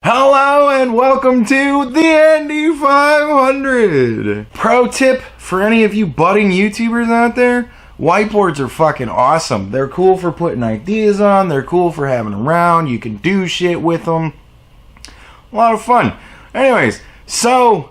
Hello and welcome to the Andy 500. Pro tip for any of you budding YouTubers out there, whiteboards are fucking awesome. They're cool for putting ideas on, they're cool for having around, you can do shit with them. A lot of fun. Anyways, so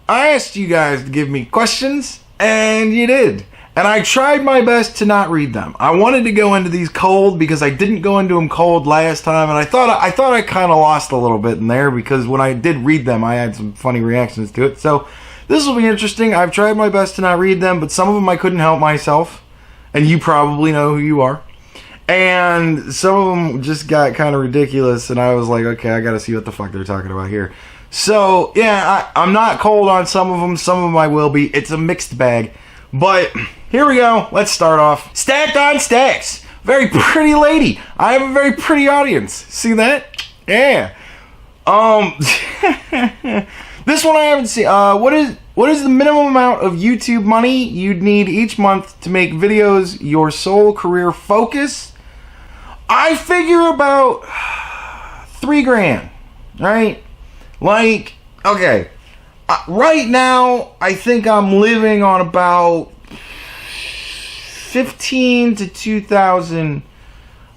I asked you guys to give me questions and you did. And I tried my best to not read them. I wanted to go into these cold because I didn't go into them cold last time, and I thought I kind of lost a little bit in there because when I did read them, I had some funny reactions to it. So this will be interesting. I've tried my best to not read them, but some of them I couldn't help myself, and you probably know who you are. And some of them just got kind of ridiculous, and I was like, okay, I got to see what the fuck they're talking about here. So yeah, I'm not cold on some of them I will be. It's a mixed bag, but here we go. Let's start off. Stacked on stacks. Very pretty lady. I have a very pretty audience. See that? Yeah. This one I haven't seen. What is the minimum amount of YouTube money you'd need each month to make videos your sole career focus? I figure about $3,000. Right? Like, okay. Right now, I think I'm living on about 15 to 2,000,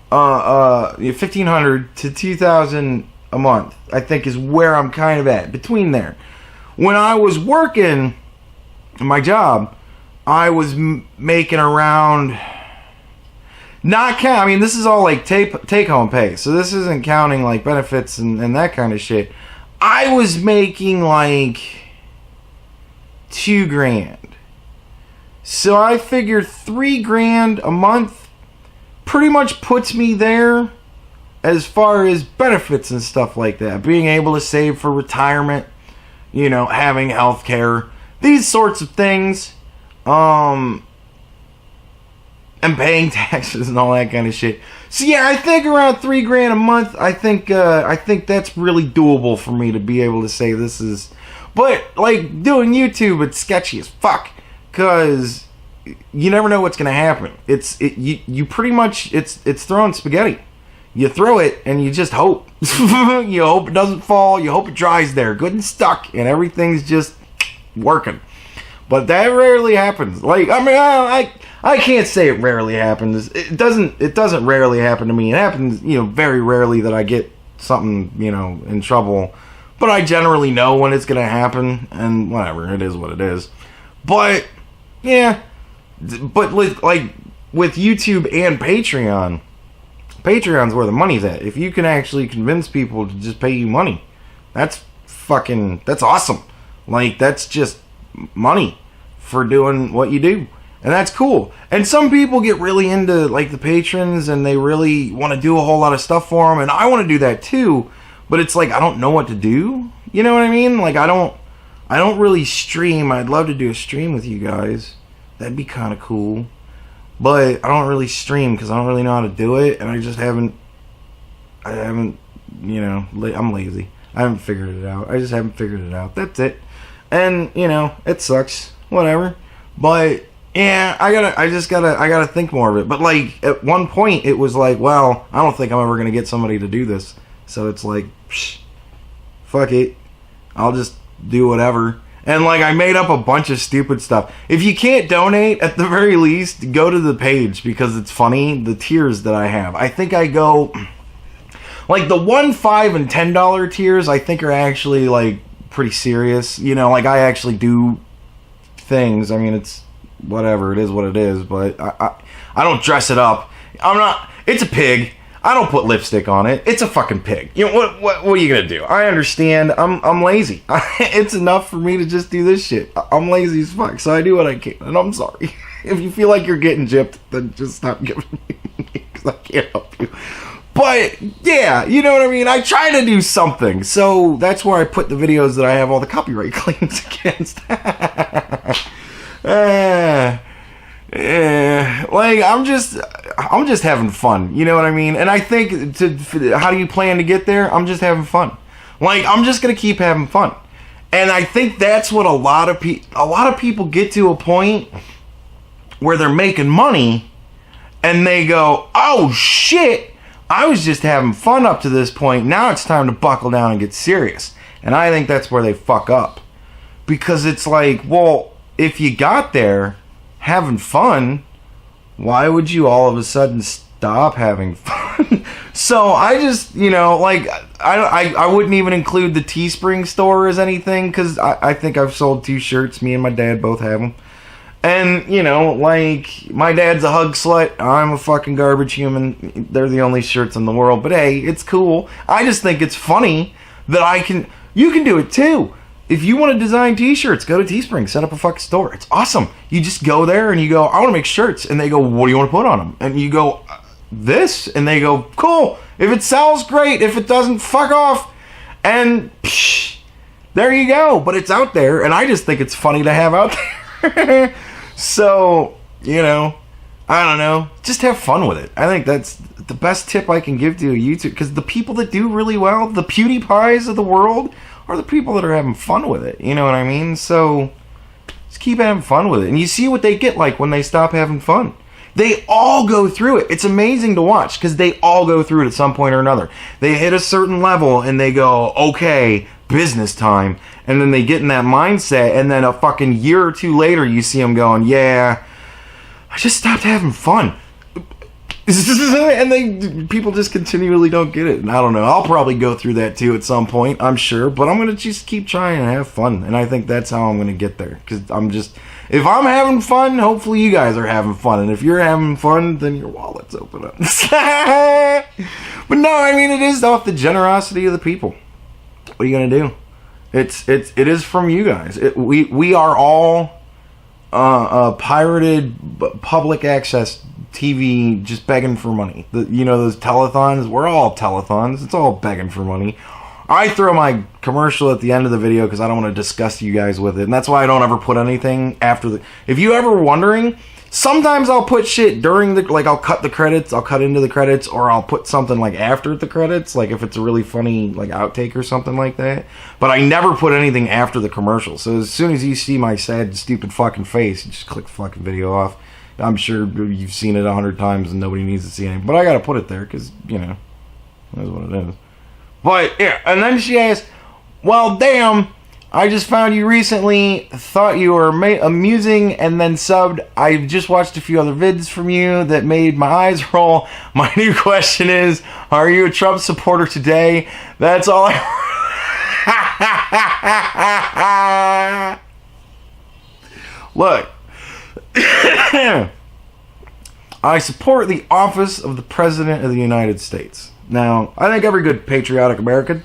1,500 to 2,000 a month, I think is where I'm kind of at, between there. When I was working my job, I was making around, I mean, this is all like take home pay, so this isn't counting like benefits and that kind of shit. I was making like $2,000. So I figured $3,000 a month pretty much puts me there as far as benefits and stuff like that. Being able to save for retirement, you know, having health care, these sorts of things, and paying taxes and all that kind of shit. So yeah, I think around $3,000 a month, I think that's really doable for me to be able to say this is. But like doing YouTube, it's sketchy as fuck. Because you never know what's going to happen. You pretty much, it's throwing spaghetti. You throw it and you just hope. You hope it doesn't fall. You hope it dries there good and stuck. And everything's just working. But that rarely happens. Like, I mean, I can't say it rarely happens. It doesn't rarely happen to me. It happens, you know, very rarely that I get something, you know, in trouble. But I generally know when it's going to happen. And whatever, it is what it is. But yeah, but like with YouTube and Patreon's where the money's at. If you can actually convince people to just pay you money, that's awesome. Like, that's just money for doing what you do. And that's cool. And some people get really into like the patrons and they really want to do a whole lot of stuff for them. And I want to do that too. But it's like, I don't know what to do. You know what I mean? Like, I don't really stream. I'd love to do a stream with you guys. That'd be kind of cool. But I don't really stream because I don't really know how to do it. And I haven't, you know, I'm lazy. I haven't figured it out. I just haven't figured it out. That's it. And, you know, it sucks. Whatever. But, yeah, I gotta think more of it. But, like, at one point, it was like, well, I don't think I'm ever going to get somebody to do this. So it's like, psh, fuck it. I'll just do whatever. And like, I made up a bunch of stupid stuff. If you can't donate, at the very least, go to the page because it's funny. The tiers that I have, I think I go like the $1, $5, and $10 tiers. I think are actually like pretty serious. You know, like I actually do things. I mean, it's whatever. It is what it is. But I don't dress it up. I'm not. It's a pig. I don't put lipstick on it. It's a fucking pig. You know, what are you gonna do? I understand. I'm lazy. It's enough for me to just do this shit. I'm lazy as fuck, so I do what I can. And I'm sorry. If you feel like you're getting gypped, then just stop giving me because I can't help you. But, yeah, you know what I mean? I try to do something. So that's where I put the videos that I have all the copyright claims against. Like, I'm just having fun, you know what I mean? And I think, how do you plan to get there? I'm just having fun. Like, I'm just gonna keep having fun. And I think that's what a lot of people get to a point where they're making money, and they go, oh shit, I was just having fun up to this point. Now it's time to buckle down and get serious. And I think that's where they fuck up. Because it's like, well, if you got there having fun, why would you all of a sudden stop having fun? So I just, like, I wouldn't even include the Teespring store as anything, because I think I've sold 2 shirts. Me and my dad both have them. And, like, my dad's a hug slut. I'm a fucking garbage human. They're the only shirts in the world. But hey, it's cool. I just think it's funny that you can do it too. If you want to design t-shirts, go to Teespring, set up a fucking store. It's awesome. You just go there and you go, I want to make shirts. And they go, what do you want to put on them? And you go, this. And they go, cool. If it sells, great. If it doesn't, fuck off. And there you go. But it's out there. And I just think it's funny to have out there. So, I don't know. Just have fun with it. I think that's the best tip I can give to a YouTube. Because the people that do really well, the PewDiePies of the world, are the people that are having fun with it. You know what I mean? So, just keep having fun with it. And you see what they get like when they stop having fun. They all go through it. It's amazing to watch because they all go through it at some point or another. They hit a certain level and they go, okay, business time. And then they get in that mindset, and then a fucking year or 2 later, you see them going, yeah, I just stopped having fun. And people just continually don't get it. And I don't know. I'll probably go through that too at some point, I'm sure. But I'm going to just keep trying and have fun. And I think that's how I'm going to get there. Because if I'm having fun, hopefully you guys are having fun. And if you're having fun, then your wallets open up. But no, I mean, it is off the generosity of the people. What are you going to do? It is from you guys. We are all pirated public access TV, just begging for money. Those telethons. We're all telethons. It's all begging for money. I throw my commercial at the end of the video because I don't want to disgust you guys with it, and that's why I don't ever put anything after the. If you ever wondering, sometimes I'll put shit during I'll cut the credits, I'll cut into the credits, or I'll put something like after the credits, like if it's a really funny outtake or something like that. But I never put anything after the commercial. So as soon as you see my sad, stupid fucking face, you just click the fucking video off. I'm sure you've seen it 100 times and nobody needs to see it. But I gotta put it there because, that's what it is. But, yeah, and then she asked, well, damn, I just found you recently, thought you were amusing, and then subbed. I just watched a few other vids from you that made my eyes roll. My new question is, are you a Trump supporter today? That's all I... Look. I support the office of the President of the United States. Now, I think every good patriotic American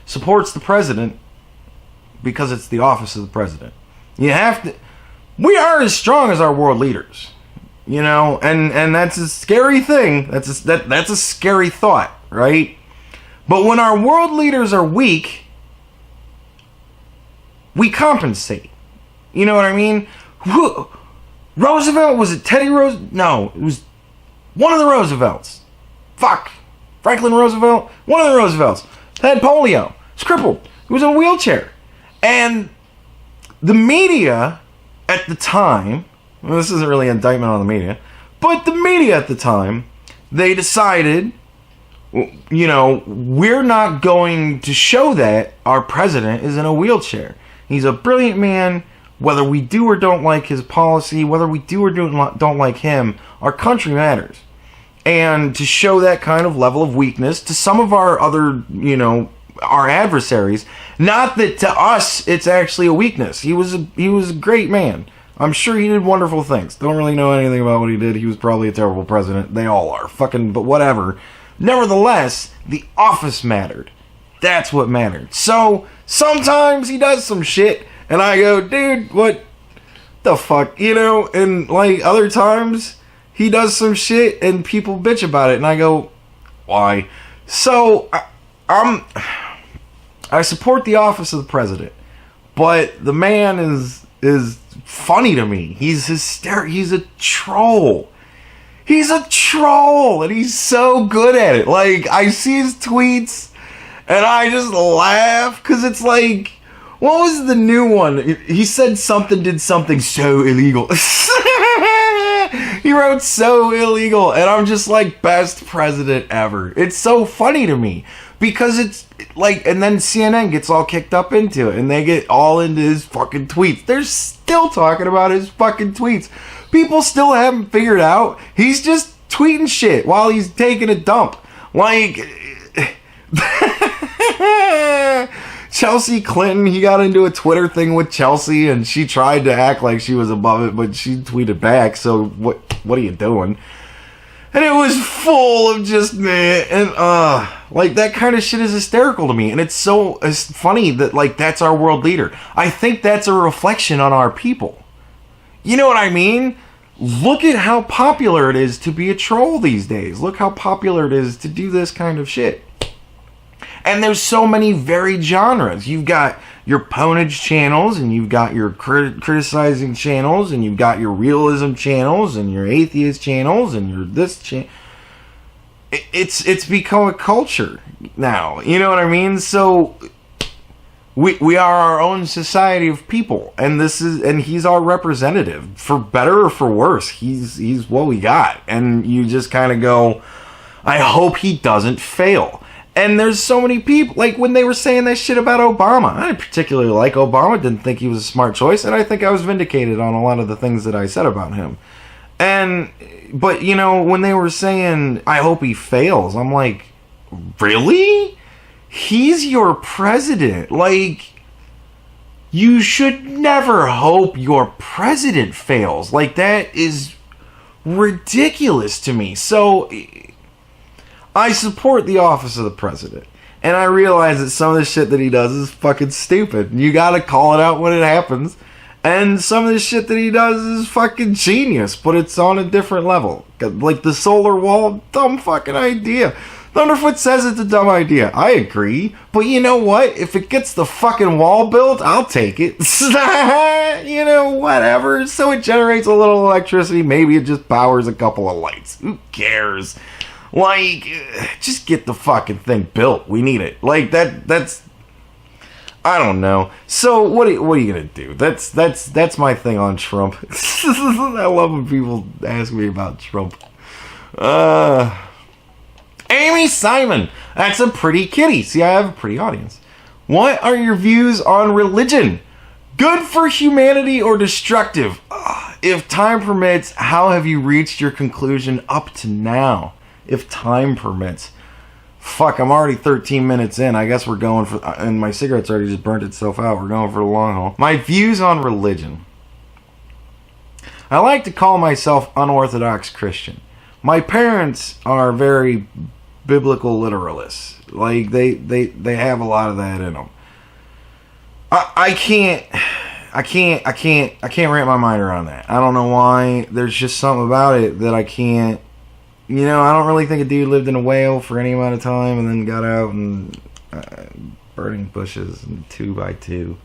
supports the President because it's the office of the President. You have to... We are as strong as our world leaders. And that's a scary thing. That's a scary thought, right? But when our world leaders are weak, we compensate. You know what I mean? Roosevelt, was it Teddy Roosevelt? No, it was one of the Roosevelts. Fuck. Franklin Roosevelt? One of the Roosevelts. Had polio. Was crippled. He was in a wheelchair. And the media at the time, well, this isn't really an indictment on the media, but the media at the time, they decided, we're not going to show that our president is in a wheelchair. He's a brilliant man. Whether we do or don't like his policy, whether we do or don't like him, our country matters. And to show that kind of level of weakness to some of our other, our adversaries, not that to us it's actually a weakness. He was a great man. I'm sure he did wonderful things. Don't really know anything about what he did. He was probably a terrible president. They all are. But whatever. Nevertheless, the office mattered. That's what mattered. So, sometimes he does some shit, and I go, dude, what the fuck? And other times, he does some shit, and people bitch about it, and I go, why? So, I support the office of the president, but the man is funny to me. He's hysterical. He's a troll. He's a troll, and he's so good at it. I see his tweets, and I just laugh, because it's what was the new one? He said did something so illegal. He wrote so illegal, and I'm just like, best president ever. It's so funny to me because it's like, and then CNN gets all kicked up into it, and they get all into his fucking tweets. They're still talking about his fucking tweets. People still haven't figured out he's just tweeting shit while he's taking a dump. Like, Chelsea Clinton, he got into a Twitter thing with Chelsea, and she tried to act like she was above it, but she tweeted back, so what are you doing? And it was full of just, man, and like, that kind of shit is hysterical to me, and it's funny that, like, that's our world leader. I think that's a reflection on our people. You know what I mean? Look at how popular it is to be a troll these days. Look how popular it is to do this kind of shit. And there's so many varied genres. You've got your ponage channels, and you've got your criticizing channels, and you've got your realism channels, and your atheist channels, and your this channel. It's become a culture now. You know what I mean? So we are our own society of people, and he's our representative, for better or for worse. He's what we got, and you just kind of go, I hope he doesn't fail. And there's so many people, like when they were saying that shit about Obama, I didn't particularly like Obama, didn't think he was a smart choice, and I think I was vindicated on a lot of the things that I said about him. But you know, when they were saying, I hope he fails, I'm like, really? He's your president. Like, you should never hope your president fails. Like, that is ridiculous to me. So I support the office of the president, and I realize that some of the shit that he does is fucking stupid. You gotta call it out when it happens. And some of the shit that he does is fucking genius, but it's on a different level. Like the solar wall, dumb fucking idea. Thunderfoot says it's a dumb idea. I agree. But you know what? If it gets the fucking wall built, I'll take it. You know, whatever. So it generates a little electricity. Maybe it just powers a couple of lights. Who cares? Like, just get the fucking thing built. We need it. Like, that's... I don't know. So, what are you gonna do? That's my thing on Trump. I love when people ask me about Trump. Amy Simon! That's a pretty kitty. See, I have a pretty audience. What are your views on religion? Good for humanity or destructive? If time permits, how have you reached your conclusion up to now? If time permits. Fuck, I'm already 13 minutes in. I guess we're going for... And my cigarette's already just burnt itself out. We're going for the long haul. My views on religion. I like to call myself unorthodox Christian. My parents are very biblical literalists. Like, they have a lot of that in them. I can't wrap my mind around that. I don't know why. There's just something about it that I can't... You know, I don't really think a dude lived in a whale for any amount of time and then got out and burning bushes and 2x2.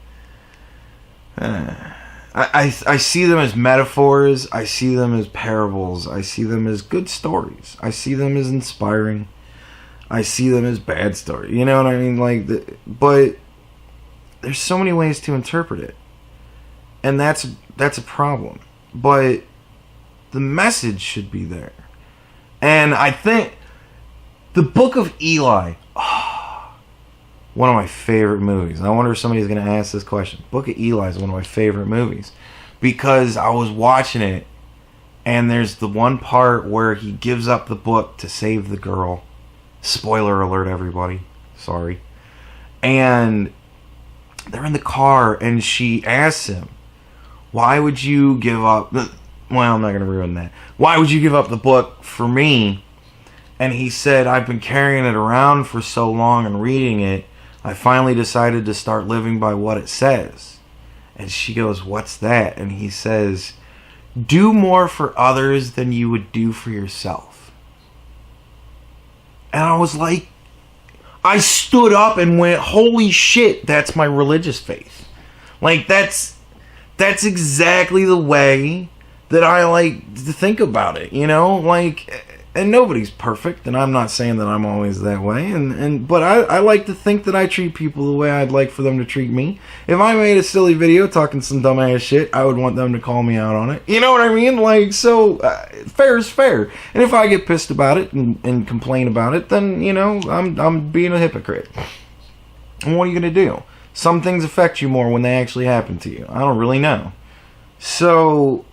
I see them as metaphors. I see them as parables. I see them as good stories. I see them as inspiring. I see them as bad stories. You know what I mean? Like, but there's so many ways to interpret it, and that's a problem. But the message should be there. And I think the Book of Eli, one of my favorite movies. I wonder if somebody's going to ask this question. Book of Eli is one of my favorite movies because I was watching it, and there's the one part where he gives up the book to save the girl. Spoiler alert, everybody. Sorry. And they're in the car, and she asks him, why would you give up... Well, I'm not going to ruin that. Why would you give up the book for me? And he said, I've been carrying it around for so long and reading it, I finally decided to start living by what it says. And she goes, what's that? And he says, do more for others than you would do for yourself. And I was like, I stood up and went, holy shit, that's my religious faith. Like, that's exactly the way that I like to think about it, you know? Like, and nobody's perfect, and I'm not saying that I'm always that way, but I like to think that I treat people the way I'd like for them to treat me. If I made a silly video talking some dumbass shit, I would want them to call me out on it. You know what I mean? Like, so, fair is fair. And if I get pissed about it and complain about it, then, you know, I'm being a hypocrite. And what are you going to do? Some things affect you more when they actually happen to you. I don't really know. So,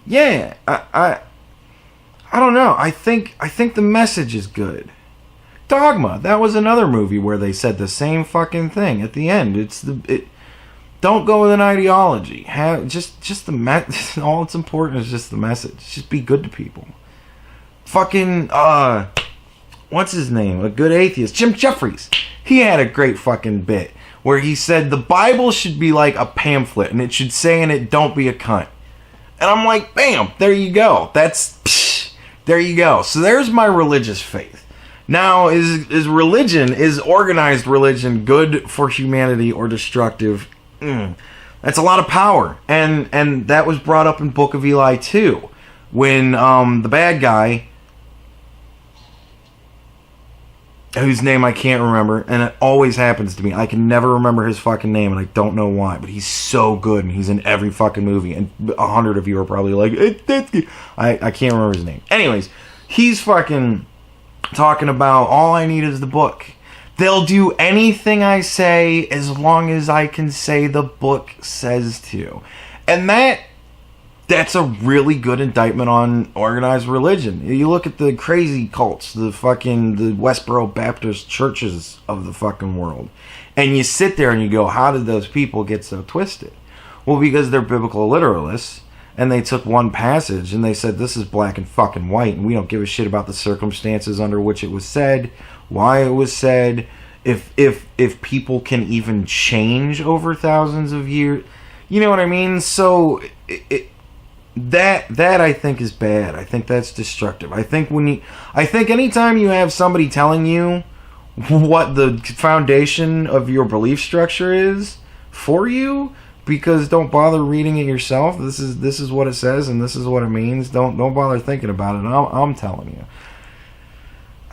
yeah, I don't know. I think the message is good. Dogma. That was another movie where they said the same fucking thing at the end. Don't go with an ideology. Have just the all that's important is just the message. Just be good to people. Fucking what's his name? A good atheist, Jim Jeffries. He had a great fucking bit where he said the Bible should be like a pamphlet and it should say in it, "Don't be a cunt." And I'm like, bam, there you go. There you go. So there's my religious faith. Now, is organized religion good for humanity or destructive? That's a lot of power. And that was brought up in Book of Eli too. When the bad guy, whose name I can't remember, and it always happens to me. I can never remember his fucking name, and I don't know why, but he's so good, and he's in every fucking movie, and 100 of you are probably like, I can't remember his name. Anyways, he's fucking talking about, all I need is the book. They'll do anything I say as long as I can say the book says to. And that's a really good indictment on organized religion. You look at the crazy cults, the Westboro Baptist churches of the fucking world, and you sit there and you go, how did those people get so twisted? Well, because they're biblical literalists, and they took one passage and they said, this is black and fucking white, and we don't give a shit about the circumstances under which it was said, why it was said, if people can even change over thousands of years. You know what I mean? So That I think is bad. I think that's destructive. I think anytime you have somebody telling you what the foundation of your belief structure is for you, because don't bother reading it yourself. This is what it says and this is what it means. Don't bother thinking about it. I'm telling you.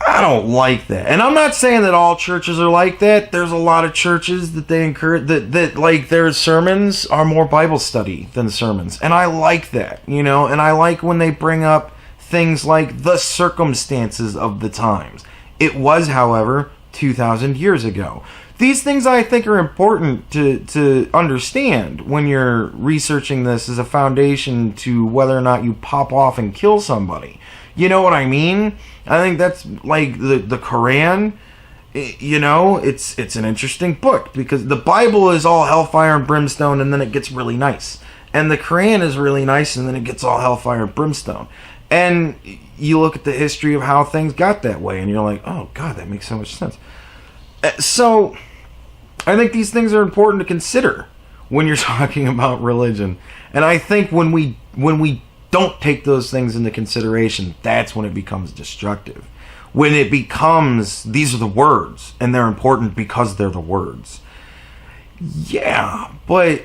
I don't like that. And I'm not saying that all churches are like that. There's a lot of churches that they encourage that like their sermons are more Bible study than sermons. And I like that, you know, and I like when they bring up things like the circumstances of the times. It was, however, 2,000 years ago. These things I think are important to understand when you're researching this as a foundation to whether or not you pop off and kill somebody. You know what I mean? I think that's like the Quran. You know, it's an interesting book because the Bible is all hellfire and brimstone, and then it gets really nice. And the Quran is really nice, and then it gets all hellfire and brimstone. And you look at the history of how things got that way, and you're like, oh God, that makes so much sense. So I think these things are important to consider when you're talking about religion. And I think when we don't take those things into consideration, that's when it becomes destructive. When it becomes, these are the words, and they're important because they're the words. Yeah, but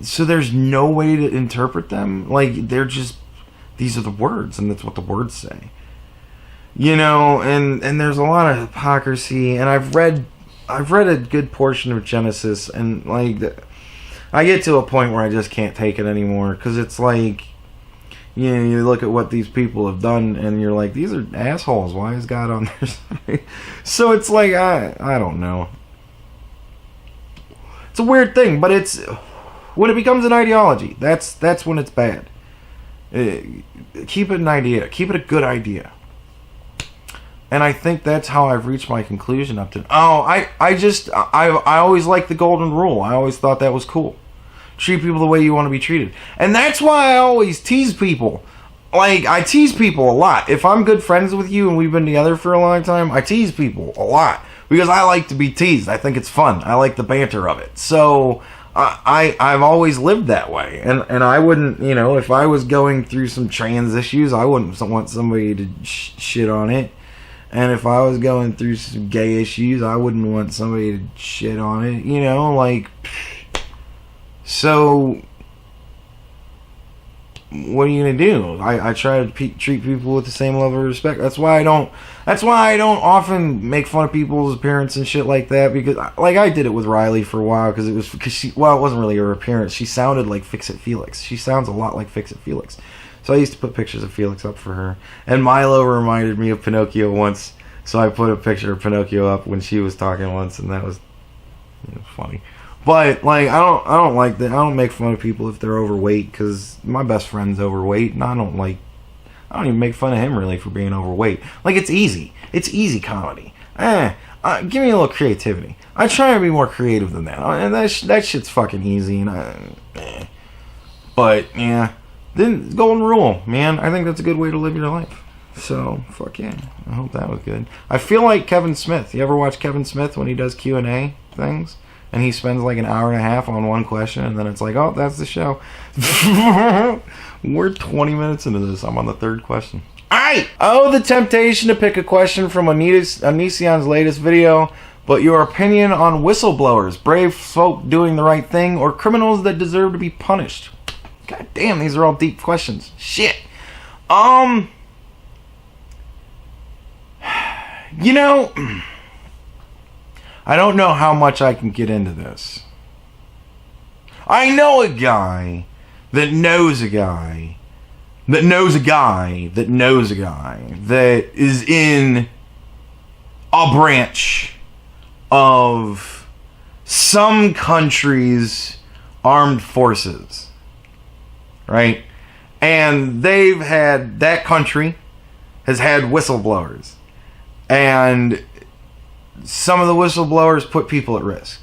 so there's no way to interpret them? Like, they're just, these are the words, and that's what the words say. You know, and there's a lot of hypocrisy, and I've read a good portion of Genesis, and like I get to a point where I just can't take it anymore, because it's like, you know, you look at what these people have done, and you're like, these are assholes. Why is God on their side? So it's like, I don't know. It's a weird thing, but it's when it becomes an ideology, that's when it's bad. Keep it an idea. Keep it a good idea. And I think that's how I've reached my conclusion up to. I always liked the golden rule. I always thought that was cool. Treat people the way you want to be treated. And that's why I always tease people. Like, I tease people a lot. If I'm good friends with you and we've been together for a long time, I tease people a lot. Because I like to be teased. I think it's fun. I like the banter of it. So, I've always lived that way. And I wouldn't, you know, if I was going through some trans issues, I wouldn't want somebody to shit on it. And if I was going through some gay issues, I wouldn't want somebody to shit on it. You know, like, so what are you gonna do? I try to treat people with the same level of respect. That's why I don't often make fun of people's appearance and shit like that, because like I did it with Riley for a while, because it wasn't really her appearance. She sounded like Fix It Felix. She sounds a lot like Fix It Felix. So I used to put pictures of Felix up for her. And Milo reminded me of Pinocchio once, so I put a picture of Pinocchio up when she was talking once, and that was funny. But like I don't like that. I don't make fun of people if they're overweight, because my best friend's overweight, and I don't even make fun of him really for being overweight. Like it's easy comedy. Give me a little creativity. I try to be more creative than that, and that shit's fucking easy. And but yeah, then golden rule, man. I think that's a good way to live your life. So fuck yeah. I hope that was good. I feel like Kevin Smith. You ever watch Kevin Smith when he does Q&A things? And he spends like an hour and a half on one question, and then it's like, oh, that's the show. We're 20 minutes into this. I'm on the third question. Alright! Oh, the temptation to pick a question from Onision's latest video, but your opinion on whistleblowers, brave folk doing the right thing, or criminals that deserve to be punished? God damn, these are all deep questions. Shit. You know, I don't know how much I can get into this. I know a guy that knows a guy that knows a guy that knows a guy that is in a branch of some country's armed forces, right? And that country has had whistleblowers, and some of the whistleblowers put people at risk,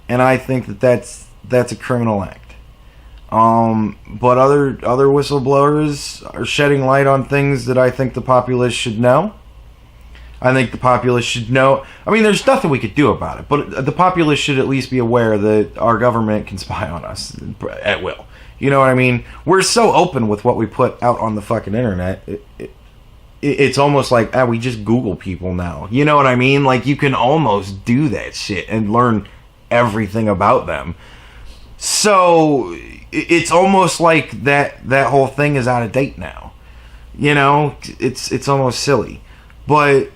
and I think that's a criminal act. But other whistleblowers are shedding light on things that I think the populace should know. I think the populace should know. I mean, there's nothing we could do about it, but the populace should at least be aware that our government can spy on us at will. You know what I mean? We're so open with what we put out on the fucking internet. It's almost like, we just Google people now. You know what I mean? Like, you can almost do that shit and learn everything about them. So, it's almost like that whole thing is out of date now. You know? It's almost silly. But,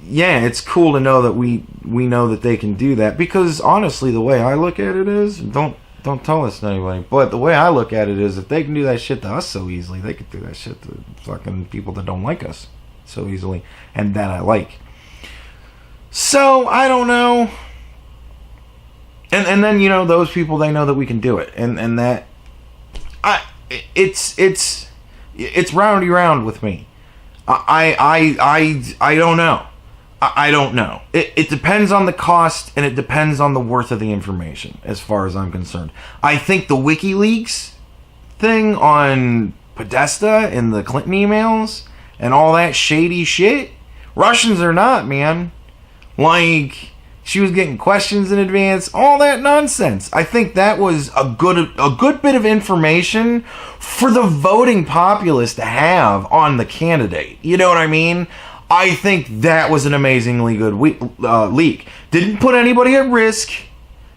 yeah, it's cool to know that we know that they can do that. Because, honestly, the way I look at it is, don't tell this to anybody, but the way I look at it is, if they can do that shit to us so easily, they could do that shit to fucking people that don't like us so easily, and that I like. So, I don't know. And then, you know, those people, they know that we can do it. And that... It's roundy round with me. I don't know. I don't know. It depends on the cost, and it depends on the worth of the information, as far as I'm concerned. I think the WikiLeaks thing on Podesta and the Clinton emails and all that shady shit, Russians or not, man. Like, she was getting questions in advance, all that nonsense. I think that was a good bit of information for the voting populace to have on the candidate. You know what I mean? I think that was an amazingly good leak. Didn't put anybody at risk.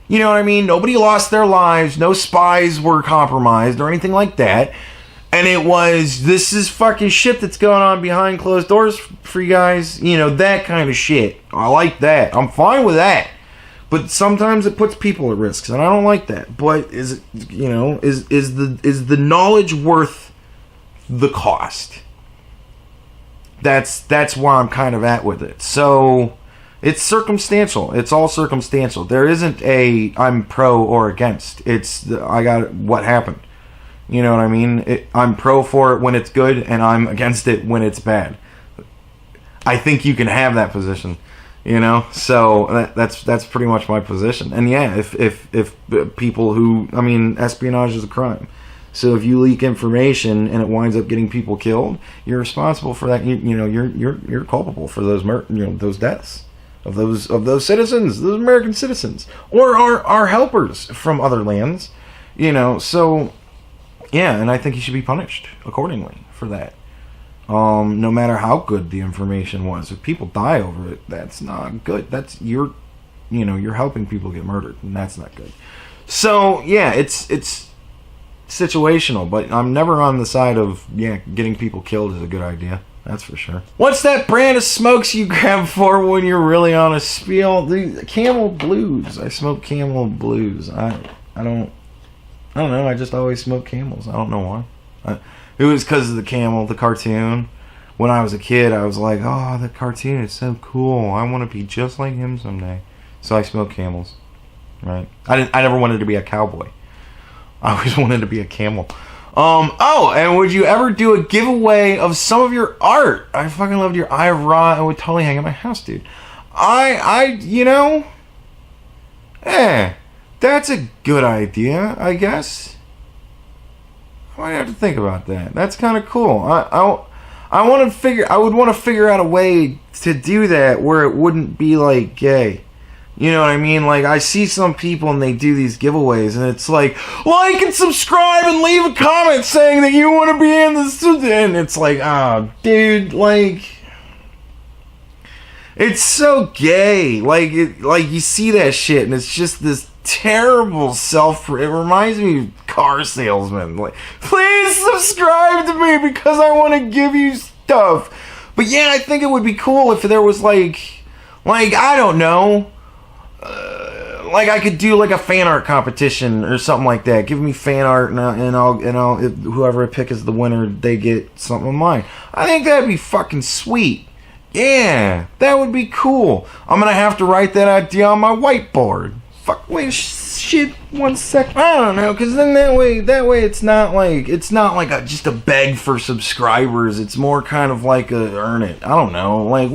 You know what I mean? Nobody lost their lives. No spies were compromised or anything like that. And it was, this is fucking shit that's going on behind closed doors for you guys. You know, that kind of shit. I like that. I'm fine with that. But sometimes it puts people at risk, and I don't like that. But is it, you know, is the knowledge worth the cost? That's where I'm kind of at with it. So, it's circumstantial. It's all circumstantial. There isn't a I'm pro or against. It's I got what happened. You know what I mean? I'm pro for it when it's good, and I'm against it when it's bad. I think you can have that position. You know, so that's pretty much my position. And yeah, if people who, I mean, espionage is a crime. So if you leak information and it winds up getting people killed, you're responsible for that. You know, you're culpable for those those deaths of those citizens, those American citizens, or our helpers from other lands. You know, so yeah, and I think you should be punished accordingly for that. No matter how good the information was, if people die over it, that's not good. That's you're helping people get murdered, and that's not good. So yeah, it's situational, but I'm never on the side of, getting people killed is a good idea. That's for sure. What's that brand of smokes you grab for when you're really on a spiel? The Camel Blues. I smoke Camel Blues. I don't know. I just always smoke Camels. I don't know why. It was because of the camel, the cartoon. When I was a kid, I was like, oh, the cartoon is so cool. I want to be just like him someday. So I smoke Camels. Right? I never wanted to be a cowboy. I always wanted to be a camel. And would you ever do a giveaway of some of your art? I fucking loved your Eye of Ra. I would totally hang at my house, dude. That's a good idea, I guess. I might have to think about that. That's kind of cool. I would want to figure out a way to do that where it wouldn't be like gay. You know what I mean? Like, I see some people and they do these giveaways and it's like, like and subscribe and leave a comment saying that you want to be in this. And it's like, dude, like, it's so gay. Like, you see that shit and it's just this terrible it reminds me of car salesmen. Like, please subscribe to me because I want to give you stuff. But yeah, I think it would be cool if there was like, I don't know. Like I could do like a fan art competition or something like that. Give me fan art and I'll whoever I pick as the winner, they get something of mine. I think that'd be fucking sweet. Yeah, that would be cool. I'm gonna have to write that idea on my whiteboard. Fuck, wait, shit, 1 sec. I don't know, cause then that way it's not like just a beg for subscribers. It's more kind of like a earn it. I don't know, like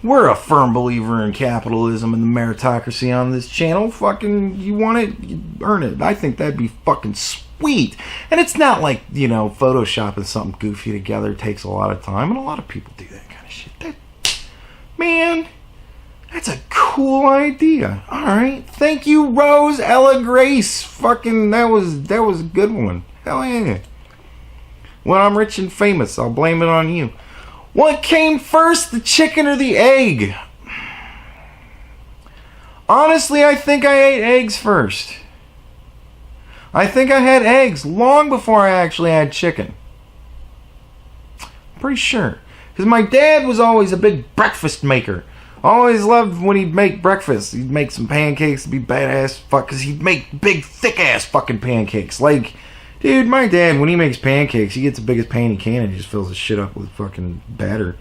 we're a firm believer in capitalism and the meritocracy on this channel. Fucking, you want it, you earn it. I think that'd be fucking sweet. And it's not like, photoshopping something goofy together takes a lot of time, and a lot of people do that kind of shit. Man, that's a cool idea. Alright. Thank you, Rose Ella Grace. Fucking, that was a good one. Hell yeah. When I'm rich and famous, I'll blame it on you. What came first, the chicken or the egg? Honestly, I think I ate eggs first. I think I had eggs long before I actually had chicken. Pretty sure. Because my dad was always a big breakfast maker. I always loved when he'd make breakfast. He'd make some pancakes, it'd be badass fuck, because he'd make big, thick-ass fucking pancakes. Like, dude, my dad, when he makes pancakes, he gets the biggest pan he can and he just fills his shit up with fucking batter.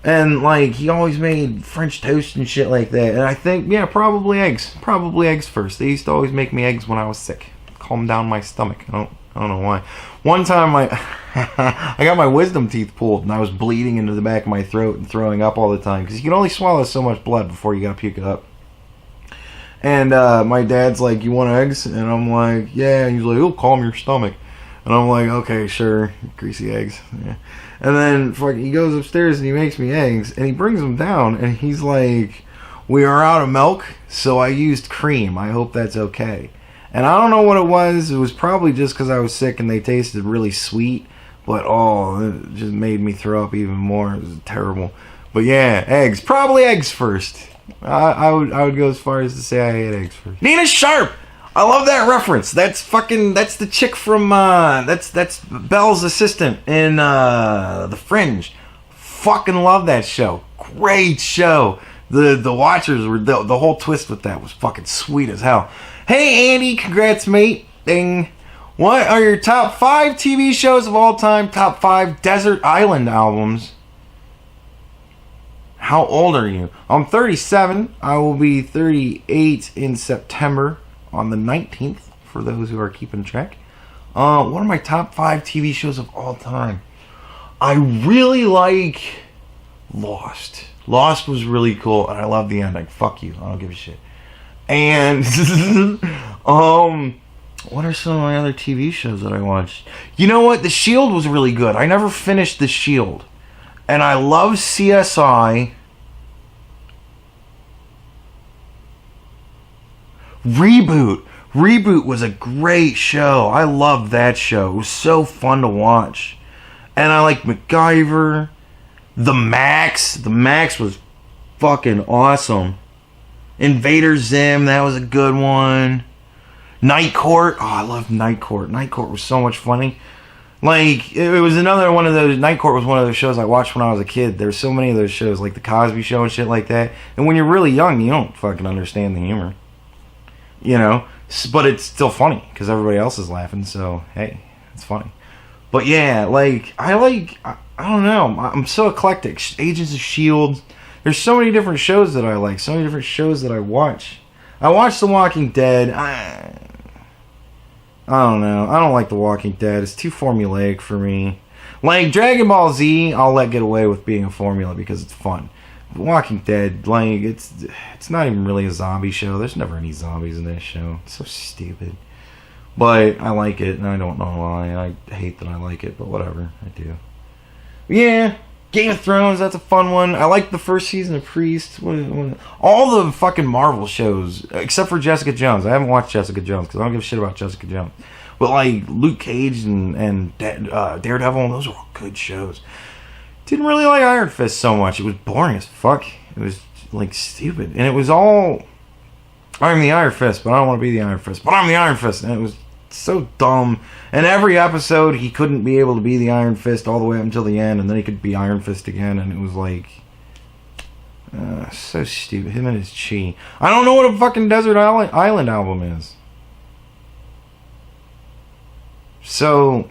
And, like, he always made French toast and shit like that. And I think, probably eggs. Probably eggs first. They used to always make me eggs when I was sick. Calm down my stomach. I don't know why. One time, I got my wisdom teeth pulled and I was bleeding into the back of my throat and throwing up all the time. Because you can only swallow so much blood before you gotta puke it up. And my dad's like, you want eggs? And I'm like, yeah. And he's like, it'll calm your stomach. And I'm like, okay, sure. Greasy eggs. Yeah. And then he goes upstairs and he makes me eggs. And he brings them down. And he's like, we are out of milk, so I used cream. I hope that's okay. And I don't know what it was. It was probably just because I was sick and they tasted really sweet. But, it just made me throw up even more. It was terrible. But yeah, eggs. Probably eggs first. I would go as far as to say I ate eggs first. Nina Sharp! I love that reference. That's the chick from, that's Belle's assistant in, The Fringe. Fucking love that show. Great show. The Watchers were, the whole twist with that was fucking sweet as hell. Hey Andy, congrats mate. Ding. What are your top 5 TV shows of all time? Top 5 Desert Island albums? How old are you? I'm 37. I will be 38 in September on the 19th, for those who are keeping track. What are my top 5 TV shows of all time? I really like Lost. Lost was really cool, and I love the ending. Fuck you. I don't give a shit. And, what are some of my other TV shows that I watched? You know what? The Shield was really good. I never finished The Shield. And I love CSI. Reboot was a great show. I loved that show. It was so fun to watch. And I like MacGyver. The Max was fucking awesome. Invader Zim, that was a good one. Night Court. Oh, I love Night Court. Night Court was so much funny. Like, it was another one of those. Night Court was one of those shows I watched when I was a kid. There's so many of those shows, like The Cosby Show and shit like that. And when you're really young, you don't fucking understand the humor. You know? But it's still funny, because everybody else is laughing, so, hey, it's funny. But yeah, like, I don't know. I'm so eclectic. Agents of S.H.I.E.L.D. There's so many different shows that I like. So many different shows that I watch. I watch The Walking Dead. I don't know. I don't like The Walking Dead. It's too formulaic for me. Like, Dragon Ball Z, I'll let get away with being a formula because it's fun. The Walking Dead, like, it's not even really a zombie show. There's never any zombies in this show. It's so stupid. But I like it, and I don't know why. I hate that I like it, but whatever. I do. Yeah, Game of Thrones, that's a fun one. I like the first season of Priest. All the fucking Marvel shows, except for Jessica Jones. I haven't watched Jessica Jones, because I don't give a shit about Jessica Jones. But, like, Luke Cage and Daredevil, those were all good shows. Didn't really like Iron Fist so much. It was boring as fuck. It was, like, stupid. And it was all, I'm the Iron Fist, but I don't want to be the Iron Fist. But I'm the Iron Fist. And it was so dumb. And every episode, he couldn't be able to be the Iron Fist all the way up until the end. And then he could be Iron Fist again. And it was, like, so stupid. Him and his chi. I don't know what a fucking Desert Island album is. So,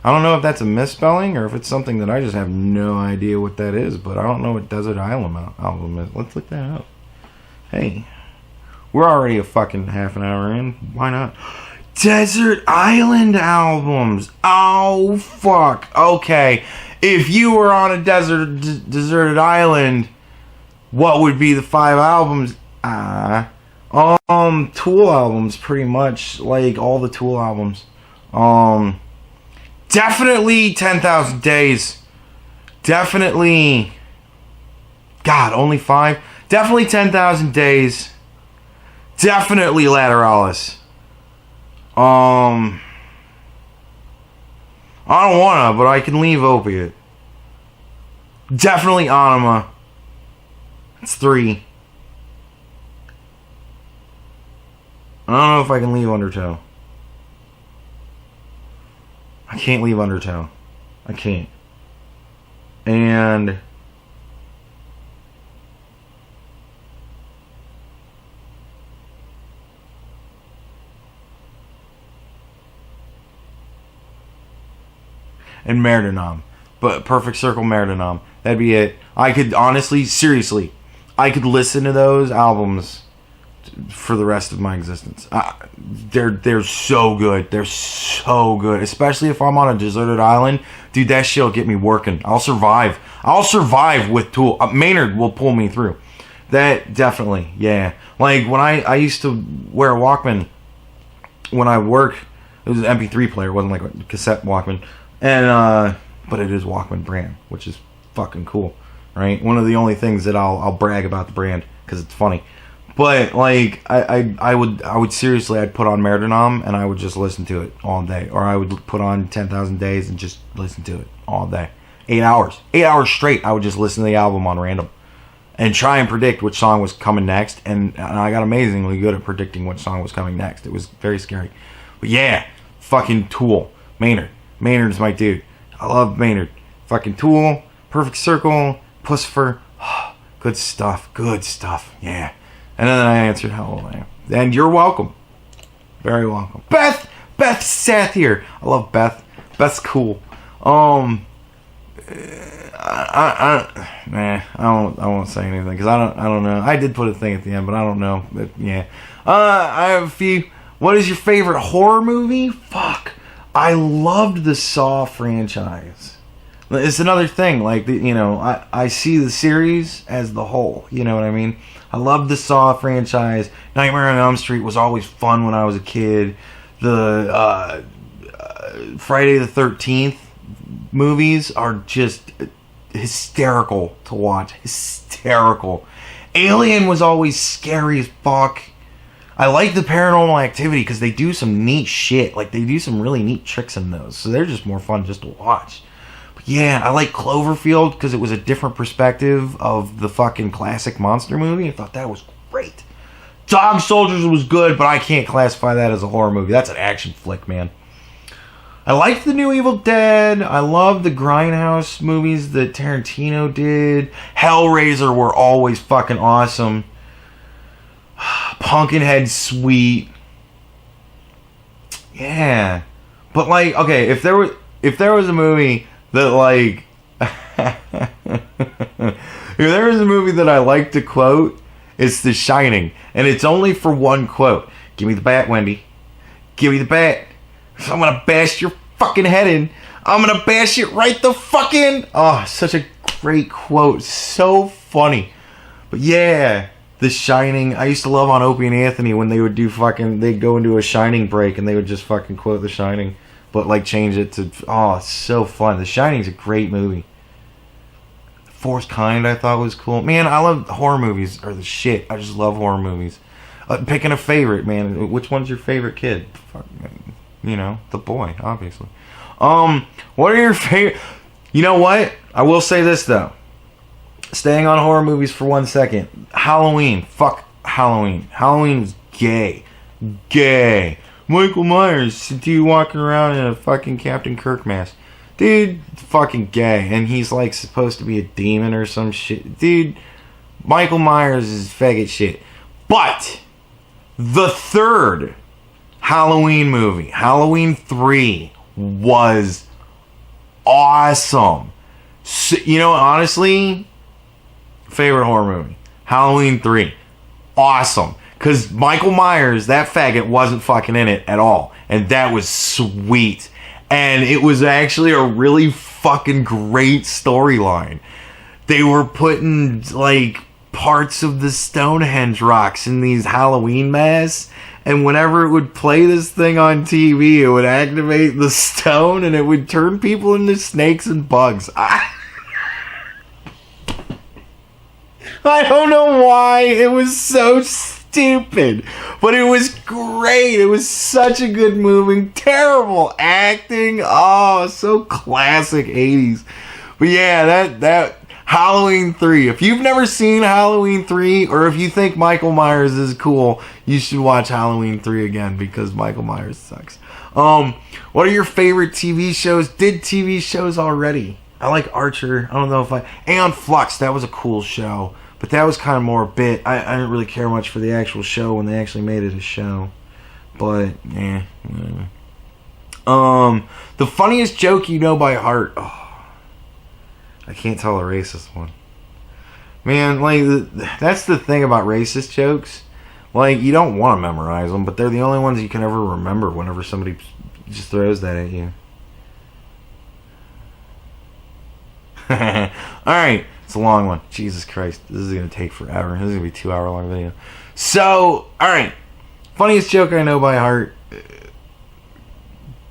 I don't know if that's a misspelling or if it's something that I just have no idea what that is, but I don't know what Desert Island album is. Let's look that up. Hey, we're already a fucking half an hour in. Why not? Desert Island albums. Oh, fuck. Okay. If you were on a deserted island, what would be the 5 albums? Tool albums, pretty much. Like, all the Tool albums. Definitely 10,000 Days. Definitely. God, only 5? Definitely 10,000 Days. Definitely Lateralis. I don't wanna, but I can leave Opiate. Definitely Anima. That's 3. I don't know if I can leave Undertow. I can't leave Undertow. I can't. And Merdinam. But Perfect Circle, Merdinam. That'd be it. I could honestly, seriously, I could listen to those albums for the rest of my existence. They're so good. They're so good. Especially if I'm on a deserted island. Dude, that shit'll get me working. I'll survive. I'll survive with Tool. Maynard will pull me through. That, definitely, yeah. Like, when I used to wear a Walkman when I work. It was an MP3 player. It wasn't like a cassette Walkman. And, but it is Walkman brand, which is fucking cool, right? One of the only things that I'll brag about the brand, because it's funny. But, like, I would seriously, I'd put on Merdinam and I would just listen to it all day. Or I would put on 10,000 Days and just listen to it all day. 8 hours. 8 hours straight, I would just listen to the album on random. And try and predict which song was coming next. And I got amazingly good at predicting which song was coming next. It was very scary. But yeah, fucking Tool. Maynard. Maynard's my dude. I love Maynard. Fucking Tool. Perfect Circle. Pussifer. Good stuff. Good stuff. Yeah. And then I answered how old I am. And you're welcome. Very welcome. Beth Seth here. I love Beth. Beth's cool. I won't say anything because I don't know. I did put a thing at the end, but I don't know. But yeah. I have a few. What is your favorite horror movie? Fuck. I loved the Saw franchise. It's another thing. Like, I see the series as the whole. You know what I mean? I loved the Saw franchise. Nightmare on Elm Street was always fun when I was a kid. The Friday the 13th movies are just hysterical to watch. Hysterical. Alien was always scary as fuck. I like the Paranormal Activity because they do some neat shit. Like, they do some really neat tricks in those. So they're just more fun just to watch. But yeah, I like Cloverfield because it was a different perspective of the fucking classic monster movie. I thought that was great. Dog Soldiers was good, but I can't classify that as a horror movie. That's an action flick, man. I liked the new Evil Dead. I love the Grindhouse movies that Tarantino did. Hellraiser were always fucking awesome. Pumpkinhead's sweet. Yeah. But like, okay, if there was a movie that like if there was a movie that I like to quote, it's The Shining. And it's only for one quote. Give me the bat, Wendy. Give me the bat. I'm gonna bash your fucking head in. I'm gonna bash it right the fuck in. Oh, such a great quote. So funny. But yeah, The Shining. I used to love on Opie and Anthony when they would do fucking, they'd go into a Shining break and they would just fucking quote The Shining. But like change it to, oh, it's so fun. The Shining's a great movie. Fourth Kind I thought was cool. Man, I love horror movies, are the shit. I just love horror movies. Picking a favorite, man. Which one's your favorite kid? Fuck, you know, the boy, obviously. What are your favorite? You know what? I will say this though. Staying on horror movies for 1 second. Halloween. Fuck Halloween. Halloween's gay. Gay. Michael Myers, dude walking around in a fucking Captain Kirk mask. Dude, fucking gay. And he's like supposed to be a demon or some shit. Dude, Michael Myers is faggot shit. But the third Halloween movie, Halloween 3, was awesome. So, you know, honestly, favorite horror movie, Halloween 3. Awesome. Because Michael Myers, that faggot, wasn't fucking in it at all. And that was sweet. And it was actually a really fucking great storyline. They were putting, like, parts of the Stonehenge rocks in these Halloween masks. And whenever it would play this thing on TV, it would activate the stone and it would turn people into snakes and bugs. I don't know why. It was so stupid. But it was great. It was such a good movie. Terrible acting. Oh, so classic 80s. But yeah, that Halloween 3. If you've never seen Halloween 3, or if you think Michael Myers is cool, you should watch Halloween 3 again, because Michael Myers sucks. What are your favorite TV shows? Did TV shows already. I like Archer. I don't know if Aeon Flux, that was a cool show. But that was kind of more a bit. I didn't really care much for the actual show when they actually made it a show. But, yeah, whatever. The funniest joke you know by heart. Oh, I can't tell a racist one. Man, like, that's the thing about racist jokes. Like, you don't want to memorize them, but they're the only ones you can ever remember whenever somebody just throws that at you. Alright, it's a long one. Jesus Christ, this is going to take forever. This is going to be a 2-hour long video. So, alright. Funniest joke I know by heart,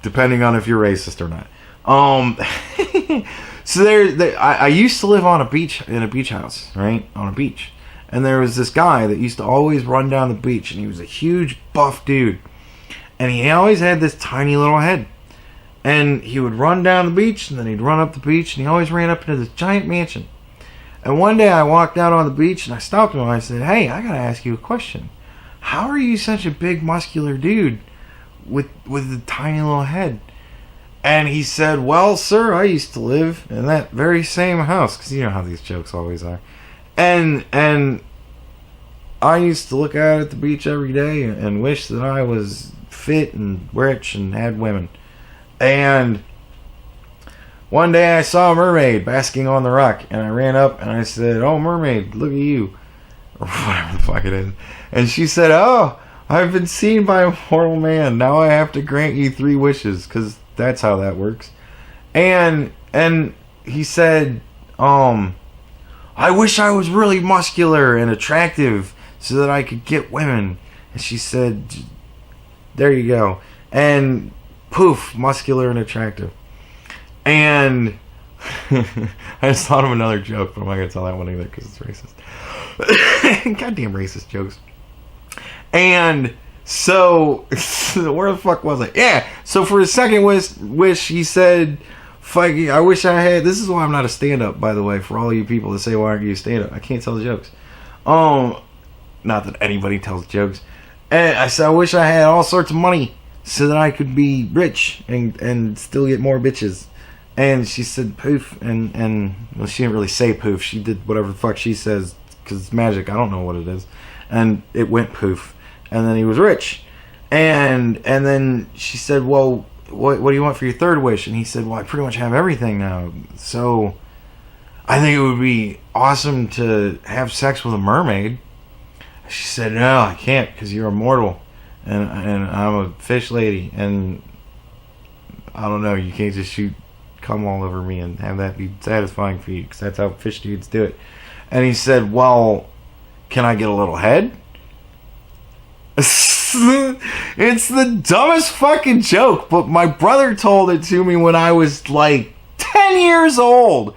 depending on if you're racist or not. So I used to live on a beach, in a beach house, right? On a beach. And there was this guy that used to always run down the beach, and he was a huge buff dude. And he always had this tiny little head. And he would run down the beach, and then he'd run up the beach, and he always ran up into this giant mansion. And one day I walked out on the beach, and I stopped him, and I said, "Hey, I gotta ask you a question. How are you such a big, muscular dude with a tiny little head?" And he said, "Well, sir, I used to live in that very same house," because you know how these jokes always are. And I used to look out at the beach every day and wish that I was fit and rich and had women. And one day I saw a mermaid basking on the rock, and I ran up and I said, "Oh, mermaid, look at you," or whatever the fuck it is. And she said, "Oh, I've been seen by a mortal man. Now I have to grant you 3 wishes," because that's how that works. And he said, "I wish I was really muscular and attractive so that I could get women." And she said, "There you go." And poof, muscular and attractive. And I just thought of another joke, but I'm not going to tell that one either because it's racist. Goddamn racist jokes. And so, where the fuck was I? Yeah, so for his second wish, he said, "Fuck, I wish I had..." This is why I'm not a stand-up, by the way, for all you people that say, "Why aren't you a stand-up?" I can't tell the jokes. not that anybody tells jokes. And I said, I wish I had all sorts of money so that I could be rich and still get more bitches. And she said poof, and well, she didn't really say poof. She did whatever the fuck she says, because it's magic. I don't know what it is. And it went poof. And then he was rich. And then she said, well, what do you want for your third wish? And he said, well, I pretty much have everything now. So I think it would be awesome to have sex with a mermaid. She said, no, I can't, because you're immortal. And I'm a fish lady. And I don't know, you can't just shoot cum all over me and have that be satisfying for you, because that's how fish dudes do it. And he said, well, can I get a little head? It's the dumbest fucking joke, but my brother told it to me when I was like 10 years old,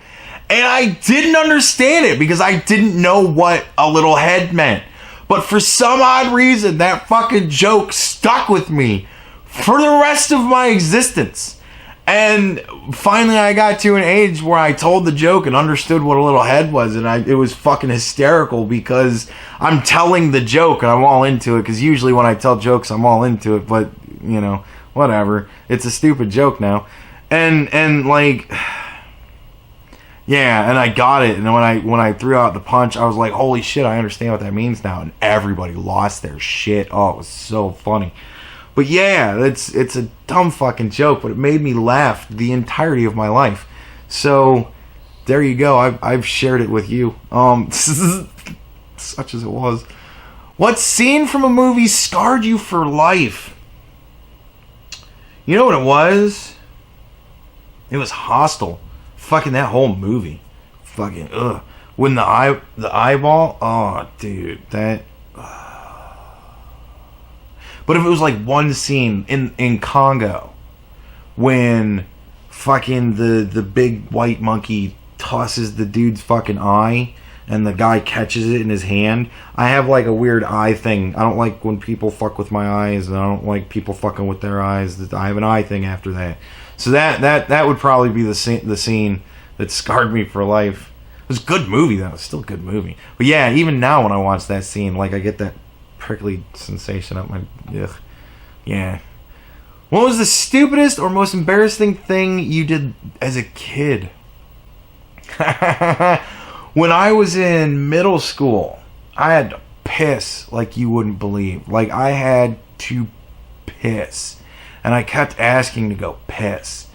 and I didn't understand it because I didn't know what a little head meant. But for some odd reason, that fucking joke stuck with me for the rest of my existence. And finally I got to an age where I told the joke and understood what a little head was, and it was fucking hysterical because I'm telling the joke and I'm all into it, because usually when I tell jokes I'm all into it, but you know, whatever. It's a stupid joke now. And like, yeah, and I got it, and when I threw out the punch, I was like, holy shit, I understand what that means now, and everybody lost their shit. Oh, it was so funny. But yeah, it's a dumb fucking joke, but it made me laugh the entirety of my life. So there you go. I've shared it with you. Such as it was. What scene from a movie scarred you for life? You know what it was? It was Hostel. Fucking that whole movie. Fucking ugh. When the eyeball. Oh, dude, that. But if it was like one scene in Congo, when fucking the big white monkey tosses the dude's fucking eye and the guy catches it in his hand. I have like a weird eye thing. I don't like when people fuck with my eyes, and I don't like people fucking with their eyes. I have an eye thing after that. So that would probably be the scene that scarred me for life. It was a good movie though. It's still a good movie. But yeah, even now when I watch that scene, like I get that prickly sensation up my ugh. Yeah. What was the stupidest or most embarrassing thing you did as a kid? When I was in middle school, I had to piss like you wouldn't believe. Like I had to piss, and I kept asking to go piss,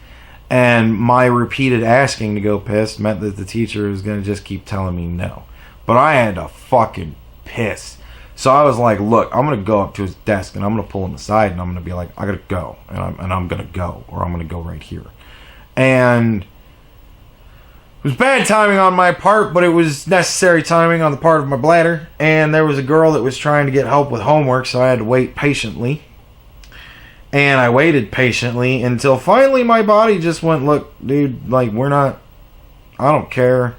and my repeated asking to go piss meant that the teacher was going to just keep telling me no. But I had to fucking piss. So I was like, look, I'm going to go up to his desk and I'm going to pull him aside and I'm going to be like, I got to go. And I'm going to go, or I'm going to go right here. And it was bad timing on my part, but it was necessary timing on the part of my bladder. And there was a girl that was trying to get help with homework, so I had to wait patiently. And I waited patiently until finally my body just went, look, dude, like, I don't care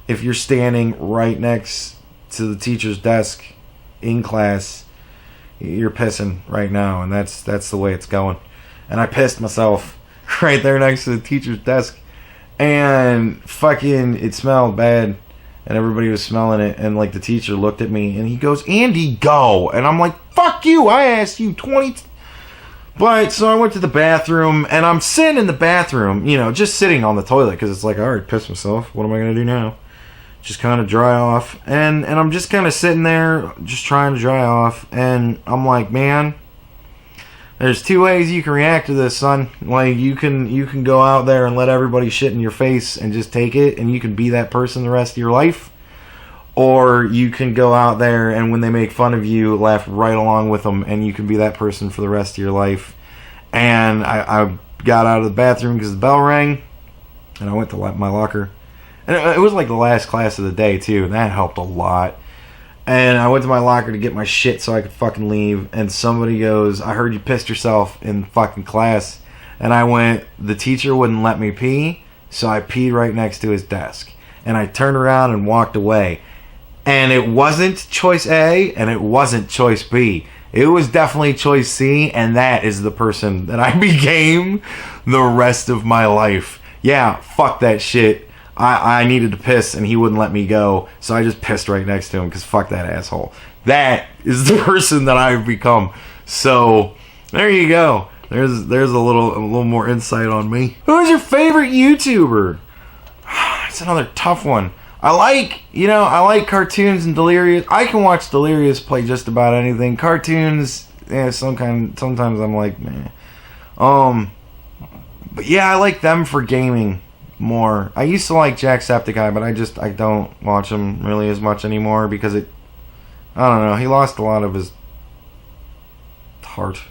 if you're standing right next to the teacher's desk in class, you're pissing right now, and that's the way it's going. And I pissed myself right there next to the teacher's desk, and fucking it smelled bad, and everybody was smelling it, and like the teacher looked at me and he goes, Andy, go. And I'm like, fuck you, I asked you 20 But so I went to the bathroom, and I'm sitting in the bathroom, you know, just sitting on the toilet, because it's like, I already pissed myself, what am I gonna do now? Just kind of dry off, and I'm just kind of sitting there just trying to dry off, and I'm like, man, there's two ways you can react to this, son. Like, you can go out there and let everybody shit in your face and just take it, and you can be that person the rest of your life, or you can go out there and when they make fun of you, laugh right along with them, and you can be that person for the rest of your life. And I got out of the bathroom because the bell rang, and I went to my locker. And it was like the last class of the day, too. And that helped a lot. And I went to my locker to get my shit so I could fucking leave. And somebody goes, I heard you pissed yourself in fucking class. And I went, the teacher wouldn't let me pee. So I peed right next to his desk. And I turned around and walked away. And it wasn't choice A and it wasn't choice B. It was definitely choice C. And that is the person that I became the rest of my life. Yeah, fuck that shit. I needed to piss and he wouldn't let me go, so I just pissed right next to him because fuck that asshole. That is the person that I've become. So there you go. There's a little more insight on me. Who is your favorite YouTuber? It's another tough one. I like cartoons and Delirious. I can watch Delirious play just about anything. Cartoons, yeah, sometimes I'm like, meh. But yeah, I like them for gaming more. I used to like Jacksepticeye, but I don't watch him really as much anymore because I don't know, he lost a lot of his heart.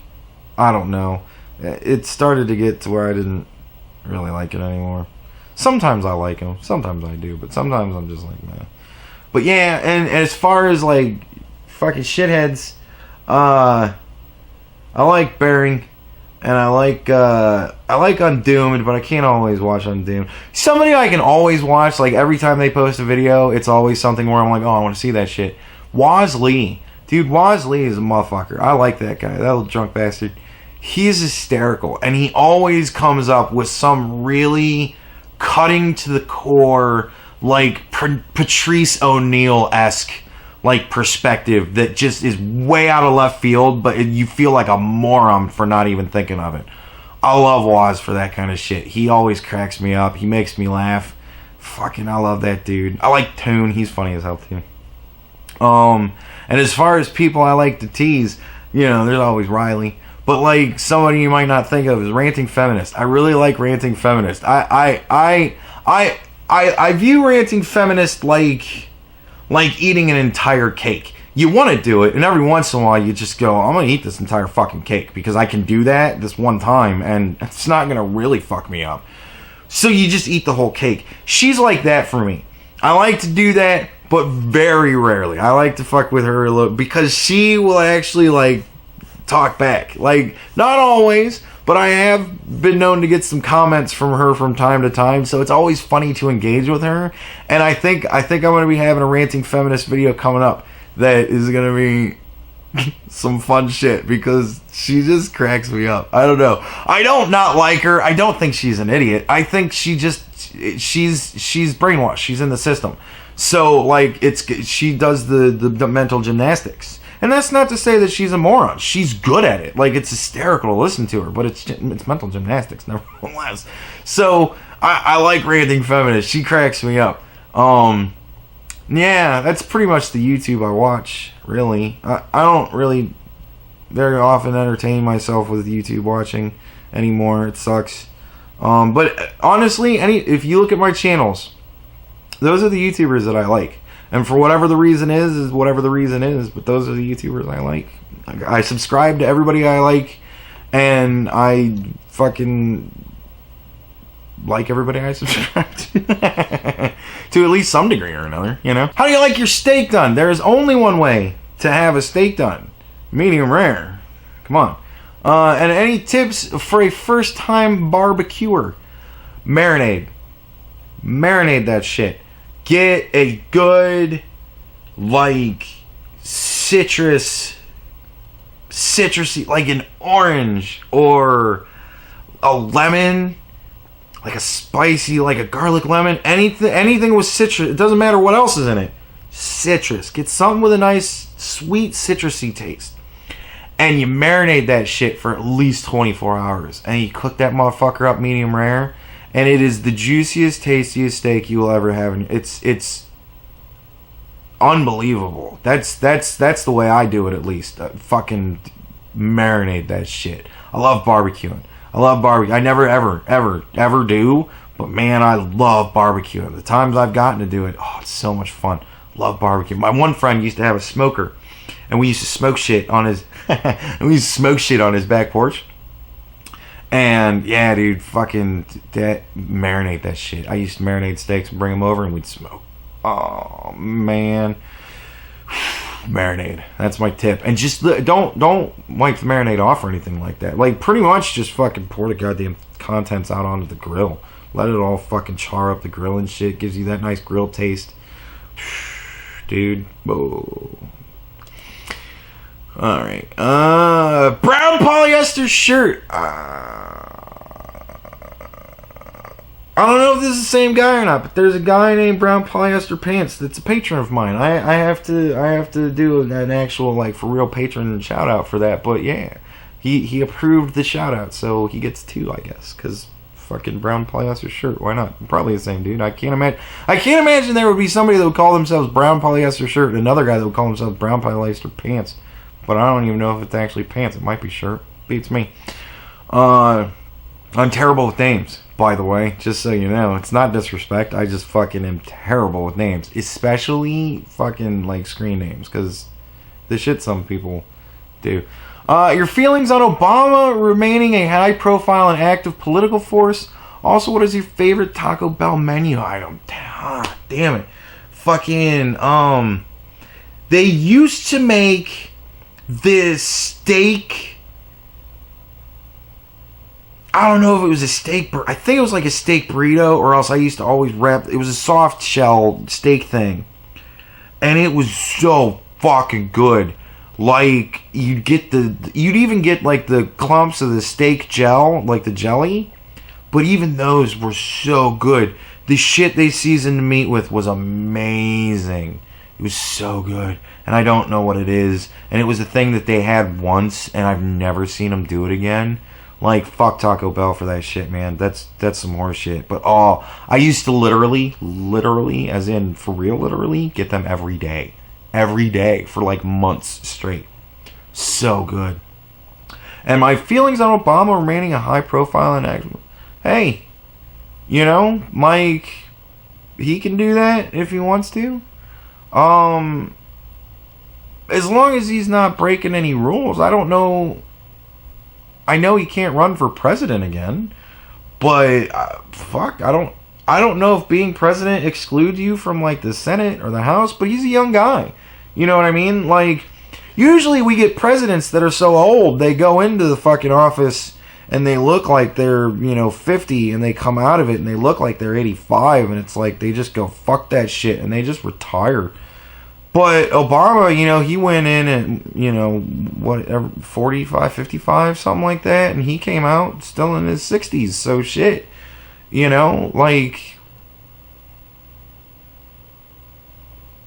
I don't know. It started to get to where I didn't really like it anymore. Sometimes I like him, sometimes I do, but sometimes I'm just like, man. But yeah, and as far as like fucking shitheads, I like Bearing, and I like Undoomed, but I can't always watch Undoomed. Somebody I can always watch, like every time they post a video, it's always something where I'm like, oh, I want to see that shit. Woz Lee. Dude, Woz Lee is a motherfucker. I like that guy, that little drunk bastard. He's hysterical, and he always comes up with some really cutting to the core, like Patrice O'Neal-esque like perspective that just is way out of left field, but you feel like a moron for not even thinking of it. I love Woz for that kind of shit. He always cracks me up. He makes me laugh. Fucking, I love that dude. I like Toon. He's funny as hell too. And as far as people I like to tease, there's always Riley. But like somebody you might not think of is Ranting Feminist. I really like Ranting Feminist. I view Ranting Feminist like eating an entire cake. You want to do it, and every once in a while you just go, I'm going to eat this entire fucking cake because I can do that this one time and it's not going to really fuck me up. So you just eat the whole cake. She's like that for me. I like to do that, but very rarely. I like to fuck with her a little because she will actually like talk back. Like, not always, but I have been known to get some comments from her from time to time, so it's always funny to engage with her. And I think I'm going to be having a Ranting Feminist video coming up that is going to be some fun shit because she just cracks me up. I don't know. I don't not like her. I don't think she's an idiot. I think she's brainwashed. She's in the system. So like she does the mental gymnastics. And that's not to say that she's a moron. She's good at it. Like, it's hysterical to listen to her, but it's mental gymnastics, nevertheless. So, I like Ranting Feminist. She cracks me up. Yeah, that's pretty much the YouTube I watch, really. I don't really very often entertain myself with YouTube watching anymore. It sucks. But, honestly, if you look at my channels, those are the YouTubers that I like. And for whatever the reason is whatever the reason is. But those are the YouTubers I like. I subscribe to everybody I like. And I fucking like everybody I subscribe to. To at least some degree or another, How do you like your steak done? There is only one way to have a steak done. Medium rare. Come on. And any tips for a first-time barbecuer? Marinade. Marinade that shit. Get a good, like, citrusy, like an orange or a lemon, like a spicy, like a garlic lemon, anything with citrus. It doesn't matter what else is in it. Citrus. Get something with a nice, sweet, citrusy taste. And you marinate that shit for at least 24 hours. And you cook that motherfucker up medium rare. And it is the juiciest, tastiest steak you will ever have. It's unbelievable. That's the way I do it, at least. Fucking marinate that shit. I love barbecuing. I never, ever do. But man, I love barbecuing. The times I've gotten to do it, oh, it's so much fun. Love barbecue. My one friend used to have a smoker, and we used to smoke shit on his back porch. And yeah, dude, fucking marinate that shit. I used to marinate steaks and bring them over and we'd smoke. Oh man, marinade. That's my tip. And just don't wipe the marinade off or anything like that. Like, pretty much just fucking pour the goddamn contents out onto the grill. Let it all fucking char up the grill and shit. Gives you that nice grill taste, dude. Whoa. Alright. Brown polyester shirt. I don't know if this is the same guy or not, but there's a guy named Brown Polyester Pants that's a patron of mine. I have to do an actual, like, for real patron shout out for that. But yeah, he approved the shout out, so he gets 2, I guess, because fucking brown polyester shirt. Why not? Probably the same dude. I can't imagine there would be somebody that would call themselves brown polyester shirt and another guy that would call himself brown polyester pants. But I don't even know if it's actually pants. It might be shirt. Beats me. I'm terrible with names, by the way, just so you know. It's not disrespect. I just fucking am terrible with names, especially fucking, like, screen names, because the shit some people do. Your feelings on Obama remaining a high-profile and active political force. Also, what is your favorite Taco Bell menu item? Damn it. Fucking, they used to make this steak... I don't know if it was a steak... I think it was like a steak burrito, or else I used to always wrap... It was a soft shell steak thing. And it was so fucking good. Like, you'd even get, like, the clumps of the steak gel, like the jelly. But even those were so good. The shit they seasoned the meat with was amazing. It was so good. And I don't know what it is. And it was a thing that they had once, and I've never seen them do it again. Like, fuck Taco Bell for that shit, man. That's some horse shit. But, I used to literally, as in, for real, literally, get them every day. Every day for, like, months straight. So good. And my feelings on Obama remaining a high profile and active. Hey, you know, Mike, he can do that if he wants to. As long as he's not breaking any rules, I don't know... I know he can't run for president again, but fuck, I don't know if being president excludes you from, like, the Senate or the House, but he's a young guy. You know what I mean? Like, usually we get presidents that are so old, they go into the fucking office and they look like they're, 50, and they come out of it and they look like they're 85, and it's like they just go, fuck that shit, and they just retire. But Obama, he went in at, 45, 55, something like that, and he came out still in his 60s, so shit. Like,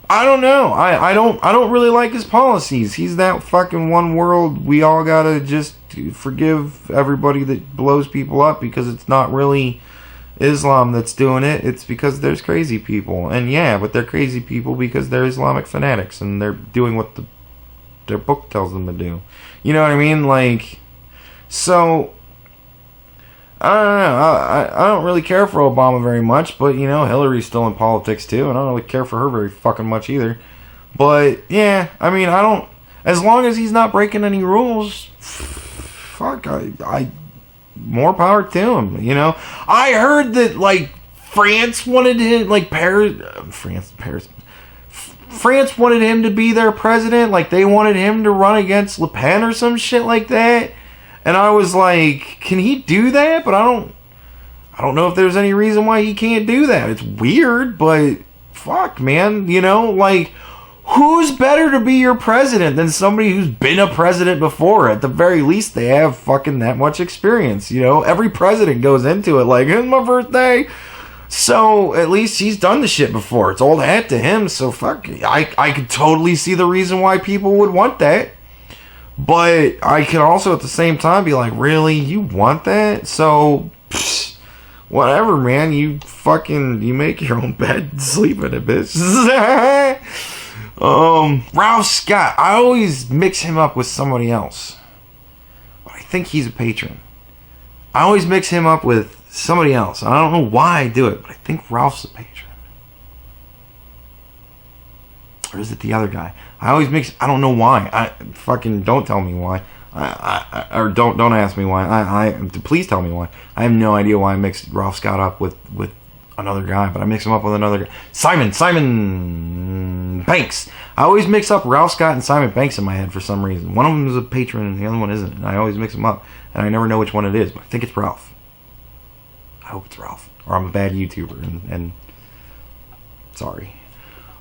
I don't know. I don't really like his policies. He's that fucking one world, we all gotta just forgive everybody that blows people up because it's not really Islam that's doing it. It's because there's crazy people. And yeah, but they're crazy people because they're Islamic fanatics and they're doing what their book tells them to do. You know what I mean? Like, so I don't know. I don't really care for Obama very much, but Hillary's still in politics too, and I don't really care for her very fucking much either. But yeah, I mean, I don't, as long as he's not breaking any rules, fuck, I more power to him, I heard that, like, France wanted him, like, France wanted him to be their president, like, they wanted him to run against Le Pen or some shit like that, and I was like, can he do that? But I don't know if there's any reason why he can't do that. It's weird, but fuck, man, like, who's better to be your president than somebody who's been a president before? At the very least, they have fucking that much experience, Every president goes into it like, it's my birthday. So, at least he's done the shit before. It's old hat to him, so fuck. I could totally see the reason why people would want that. But I could also at the same time be like, really? You want that? So, whatever, man. You make your own bed and sleep in it, bitch. Ralph Scott, I always mix him up with somebody else, but I think he's a patron. I always mix him up with somebody else. I don't know why I do it, but I think Ralph's a patron. Or is it the other guy? I don't know why. Don't tell me why. Or don't ask me why. Please tell me why. I have no idea why I mixed Ralph Scott up with another guy, but I mix him up with another guy. Simon Banks. I always mix up Ralph Scott and Simon Banks in my head for some reason. One of them is a patron and the other one isn't, and I always mix them up, and I never know which one it is, but I think it's Ralph. I hope it's Ralph, or I'm a bad YouTuber, and sorry.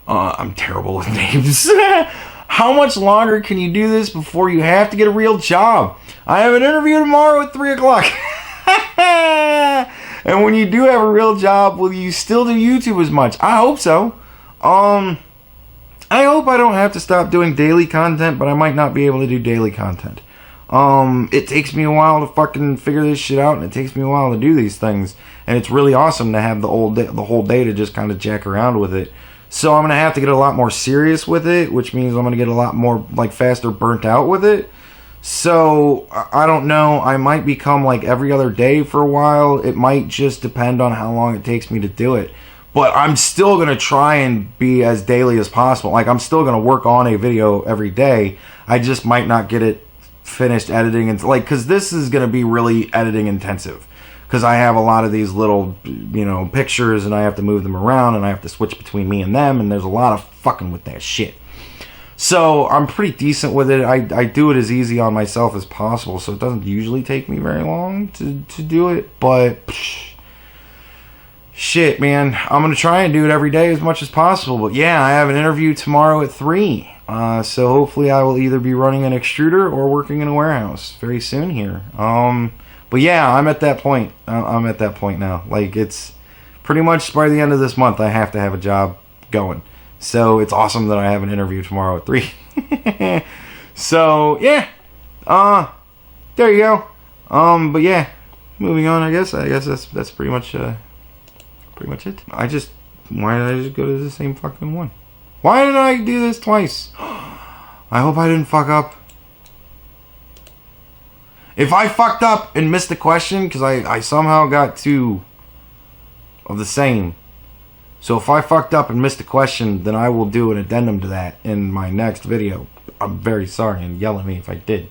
I'm terrible with names. How much longer can you do this before you have to get a real job? I have an interview tomorrow at 3 o'clock. And when you do have a real job, will you still do YouTube as much? I hope so. I hope I don't have to stop doing daily content, but I might not be able to do daily content. It takes me a while to fucking figure this shit out, and it takes me a while to do these things. And it's really awesome to have the whole day to just kind of jack around with it. So I'm going to have to get a lot more serious with it, which means I'm going to get a lot more, like, faster burnt out with it. So, I don't know. I might become like every other day for a while. It might just depend on how long it takes me to do it. But I'm still going to try and be as daily as possible. Like, I'm still going to work on a video every day. I just might not get it finished editing. And like, because this is going to be really editing intensive. Because I have a lot of these little, you know, pictures, and I have to move them around, and I have to switch between me and them. And there's a lot of fucking with that shit. So, I'm pretty decent with it. I do it as easy on myself as possible, so it doesn't usually take me very long to do it, but shit, man. I'm going to try and do it every day as much as possible, but yeah, I have an interview tomorrow at 3, so hopefully I will either be running an extruder or working in a warehouse very soon here. But yeah, I'm at that point. I'm at that point now. Like, it's pretty much by the end of this month, I have to have a job going. So, it's awesome that I have an interview tomorrow at 3. So, yeah. There you go. But yeah. Moving on, I guess that's pretty much it. Why did I just go to the same fucking one? Why did I do this twice? I hope I didn't fuck up. If I fucked up and missed the question, because I somehow got 2 of the same. So if I fucked up and missed a question, then I will do an addendum to that in my next video. I'm very sorry, and yell at me if I did.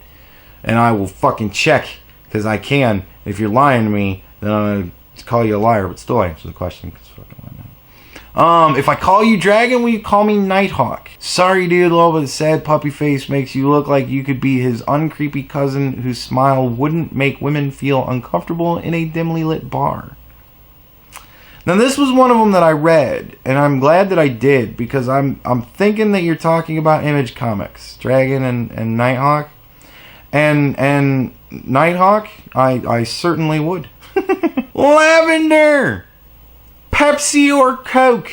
And I will fucking check, because I can. If you're lying to me, then I'm going to call you a liar, but still answer the question. Cause fucking why not? If I call you Dragon, will you call me Nighthawk? Sorry, dude, love, but the sad puppy face makes you look like you could be his uncreepy cousin whose smile wouldn't make women feel uncomfortable in a dimly lit bar. Now, this was one of them that I read, and I'm glad that I did, because I'm thinking that you're talking about Image Comics, Dragon and Nighthawk. And Nighthawk, I certainly would. Lavender! Pepsi or Coke?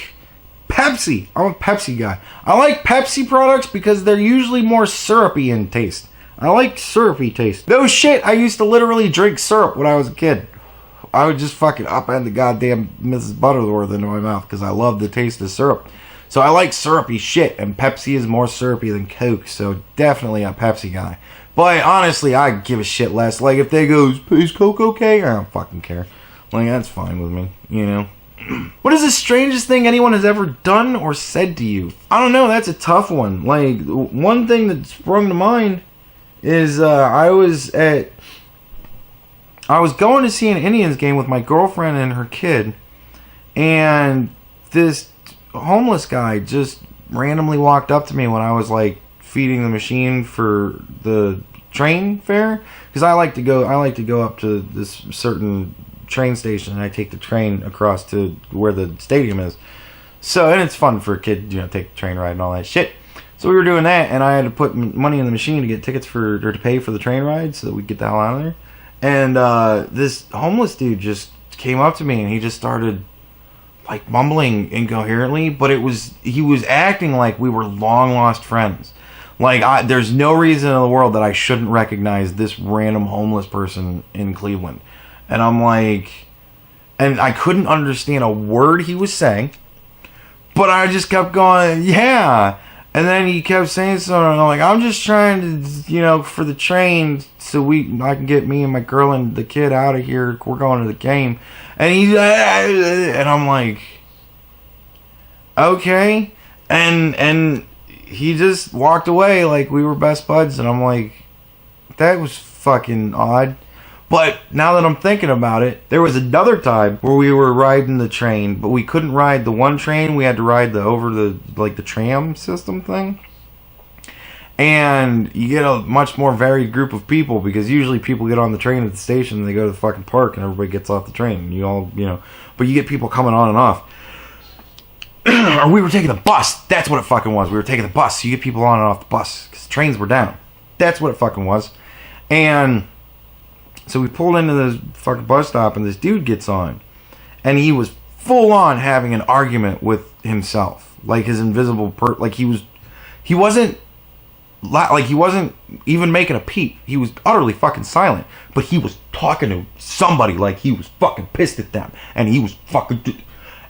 Pepsi. I'm a Pepsi guy. I like Pepsi products because they're usually more syrupy in taste. I like syrupy taste. No shit, I used to literally drink syrup when I was a kid. I would just fucking upend the goddamn Mrs. Butterworth into my mouth because I love the taste of syrup. So I like syrupy shit, and Pepsi is more syrupy than Coke, so definitely a Pepsi guy. But honestly, I give a shit less. Like, if they go, is Coke okay? I don't fucking care. Like, that's fine with me, you know? What is the strangest thing anyone has ever done or said to you? I don't know, that's a tough one. Like, one thing that sprung to mind is I was going to see an Indians game with my girlfriend and her kid, and this homeless guy just randomly walked up to me when I was like feeding the machine for the train fare, because I like to go up to this certain train station, and I take the train across to where the stadium is. So, and it's fun for a kid, you know, take the train ride and all that shit. So we were doing that, and I had to put money in the machine to get tickets or to pay for the train ride so that we could get the hell out of there. And this homeless dude just came up to me, and he just started like mumbling incoherently, but he was acting like we were long lost friends. Like, there's no reason in the world that I shouldn't recognize this random homeless person in Cleveland. And I'm like, and I couldn't understand a word he was saying, but I just kept going, yeah. And then he kept saying something, and I'm like, I'm just trying to, you know, for the train, so I can get me and my girl and the kid out of here. We're going to the game. And I'm like, okay. And he just walked away like we were best buds, and I'm like, that was fucking odd. But now that I'm thinking about it, there was another time where we were riding the train, but we couldn't ride the one train. We had to ride the tram system thing. And you get a much more varied group of people, because usually people get on the train at the station and they go to the fucking park and everybody gets off the train. And you all, you know, but you get people coming on and off. Or we were taking the bus. That's what it fucking was. We were taking the bus. So you get people on and off the bus because the trains were down. That's what it fucking was. And so we pulled into this fucking bus stop, and this dude gets on. and he was full on having an argument with himself, like his invisible like he wasn't even making a peep. He was utterly fucking silent, but he was talking to somebody like he was fucking pissed at them, and he was fucking,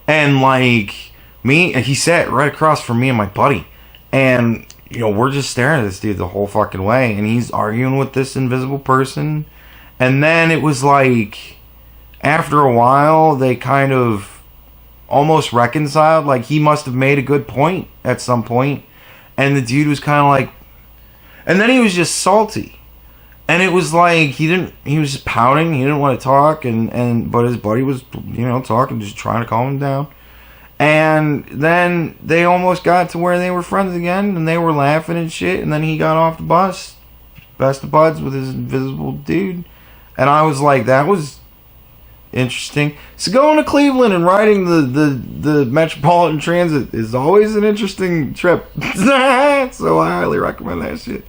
and like me, and he sat right across from me and my buddy, and you know, we're just staring at this dude the whole fucking way, and he's arguing with this invisible person, and then it was like, after a while, they kind of almost reconciled. Like, he must have made a good point at some point, and the dude was kind of like, and then he was just salty, and it was like he was just pouting. He didn't want to talk, but his buddy was, you know, talking, just trying to calm him down. And then they almost got to where they were friends again, and they were laughing and shit, and then he got off the bus, best of buds with his invisible dude, and I was like, that was interesting. So going to Cleveland and riding the Metropolitan Transit is always an interesting trip. So I highly recommend that shit.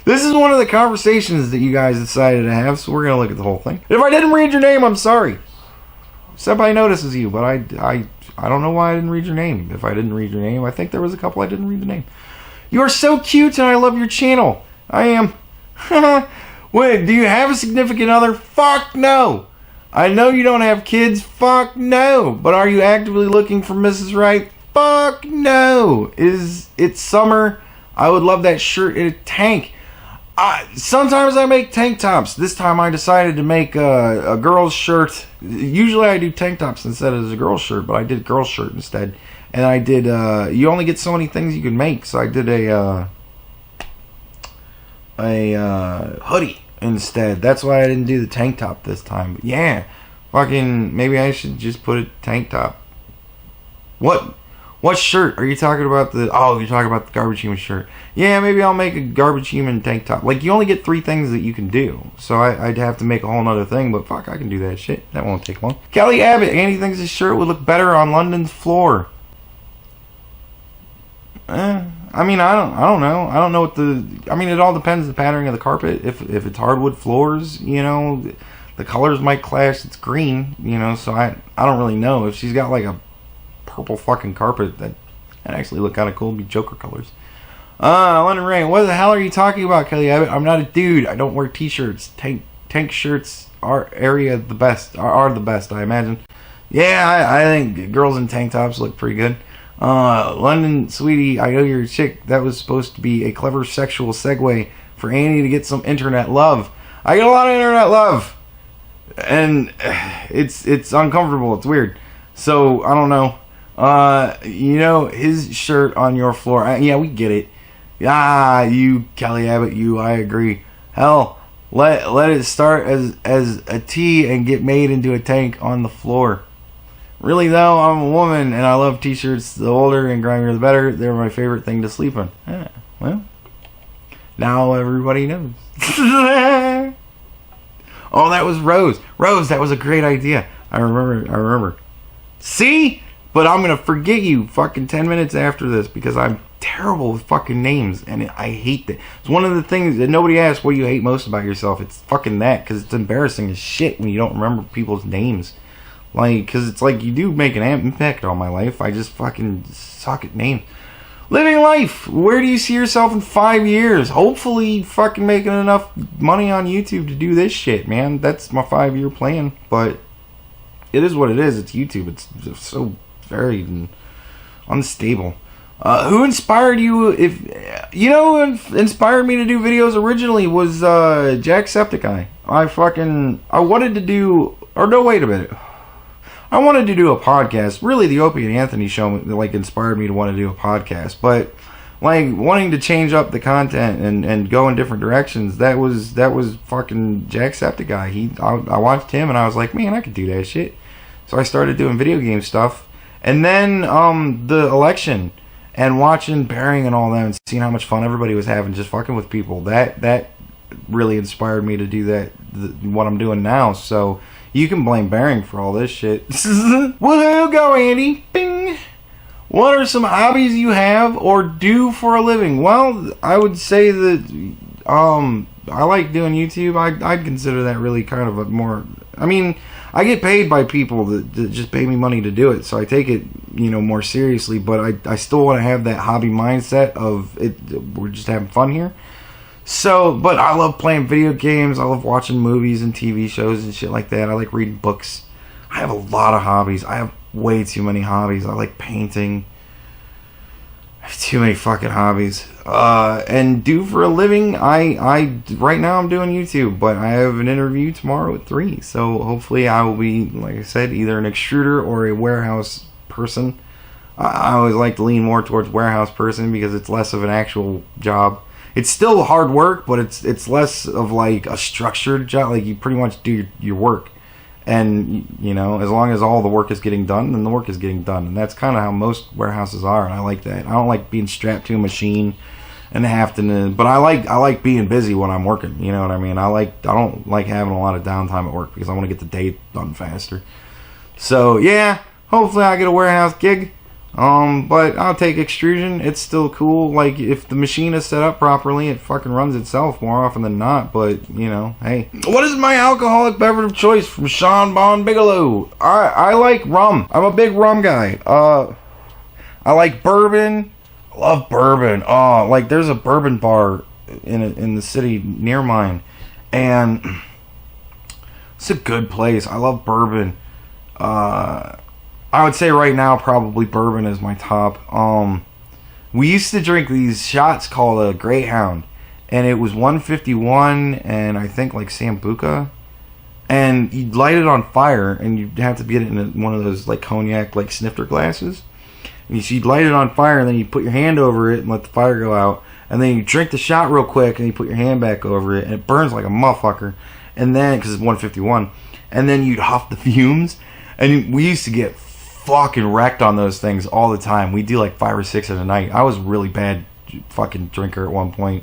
This is one of the conversations that you guys decided to have, so we're going to look at the whole thing. If I didn't read your name, I'm sorry. Somebody notices you, but I don't know why I didn't read your name. If I didn't read your name, I think there was a couple I didn't read the name. You are so cute, and I love your channel. I am. Wait, do you have a significant other? Fuck no. I know you don't have kids. Fuck no. But are you actively looking for Mrs. Right? Fuck no. It's summer. I would love that shirt in a tank. Sometimes I make tank tops. This time I decided to make a girl's shirt. Usually I do tank tops instead of a girl's shirt, but I did girl's shirt instead. And I did, you only get so many things you can make, so I did a hoodie instead. That's why I didn't do the tank top this time. But yeah, fucking, maybe I should just put a tank top. What shirt? Are you talking about you're talking about the Garbage Human shirt. Yeah, maybe I'll make a Garbage Human tank top. Like, you only get 3 things that you can do. So I'd have to make a whole nother thing, but fuck, I can do that shit. That won't take long. Kelly Abbott, Andy thinks his shirt would look better on London's floor. I mean, I don't know. I don't know it all depends on the patterning of the carpet. If it's hardwood floors, you know, the colors might clash. It's green, you know, so I don't really know. If she's got like a purple fucking carpet, that actually look kind of cool. It'd be Joker colors. London Rain, what the hell are you talking about, Kelly Abbott? I'm not a dude. I don't wear t-shirts. Tank shirts are the best, I imagine. Yeah, I think girls in tank tops look pretty good. London, sweetie, I know you're a chick. That was supposed to be a clever sexual segue for Annie to get some internet love. I get a lot of internet love, and it's uncomfortable. It's weird. So I don't know. You know, his shirt on your floor. Yeah, we get it. You, Kelly Abbott, I agree. Hell, let it start as a tee and get made into a tank on the floor. Really though, I'm a woman and I love t-shirts. The older and grimier the better. They're my favorite thing to sleep in. Yeah, well, now everybody knows. Oh, that was Rose. Rose, that was a great idea. I remember. See? But I'm going to forget you fucking 10 minutes after this because I'm terrible with fucking names and I hate that. It's one of the things that nobody asks what you hate most about yourself. It's fucking that, because it's embarrassing as shit when you don't remember people's names. Like, because it's like you do make an impact on my life. I just fucking suck at names. Living life. Where do you see yourself in 5 years? Hopefully fucking making enough money on YouTube to do this shit, man. That's my 5-year plan. But it is what it is. It's YouTube. It's just so varied and unstable. Who inspired you? Who inspired me to do videos originally was Jacksepticeye. I wanted to do, or no, wait a minute. I wanted to do a podcast. Really, the Opie and Anthony show like inspired me to want to do a podcast. But like wanting to change up the content and go in different directions, that was fucking Jacksepticeye. I watched him and I was like, man, I could do that shit. So I started doing video game stuff. And then the election and watching Bearing and all that and seeing how much fun everybody was having just fucking with people, that really inspired me to do that, what I'm doing now. So you can blame Bearing for all this shit. Woohoo, go Andy. Bing. What are some hobbies you have or do for a living? Well, I would say that I like doing YouTube. I'd consider that really kind of a more, I mean, I get paid by people that just pay me money to do it, so I take it, you know, more seriously. But I still want to have that hobby mindset of it. We're just having fun here. So, but I love playing video games. I love watching movies and TV shows and shit like that. I like reading books. I have a lot of hobbies. I have way too many hobbies. I like painting. I have too many fucking hobbies. And do for a living, I right now I'm doing YouTube, but I have an interview tomorrow at 3. So hopefully I will be, like I said, either an extruder or a warehouse person. I always like to lean more towards warehouse person because it's less of an actual job. It's still hard work, but it's less of like a structured job. Like you pretty much do your work, and you know, as long as all the work is getting done, then the work is getting done, and that's kind of how most warehouses are. And I like that. I don't like being strapped to a machine and having to, but I like being busy when I'm working. You know what I mean? I don't like having a lot of downtime at work because I want to get the day done faster. So yeah, hopefully I get a warehouse gig. But I'll take extrusion. It's still cool. Like, if the machine is set up properly, it fucking runs itself more often than not. But, you know, hey. What is my alcoholic beverage of choice from Sean Bon Bigelow? I like rum. I'm a big rum guy. I like bourbon. I love bourbon. Like, there's a bourbon bar in the city near mine. And it's a good place. I love bourbon. I would say right now probably bourbon is my top. We used to drink these shots called a Greyhound, and it was 151 and I think like Sambuca, and you'd light it on fire and you'd have to get it in one of those like cognac like snifter glasses, and you'd light it on fire and then you put your hand over it and let the fire go out, and then you drink the shot real quick and you put your hand back over it and it burns like a motherfucker, and then because it's 151, and then you'd huff the fumes, and we used to get fucking wrecked on those things all the time. We do like 5 or 6 in a night. I was a really bad fucking drinker at one point.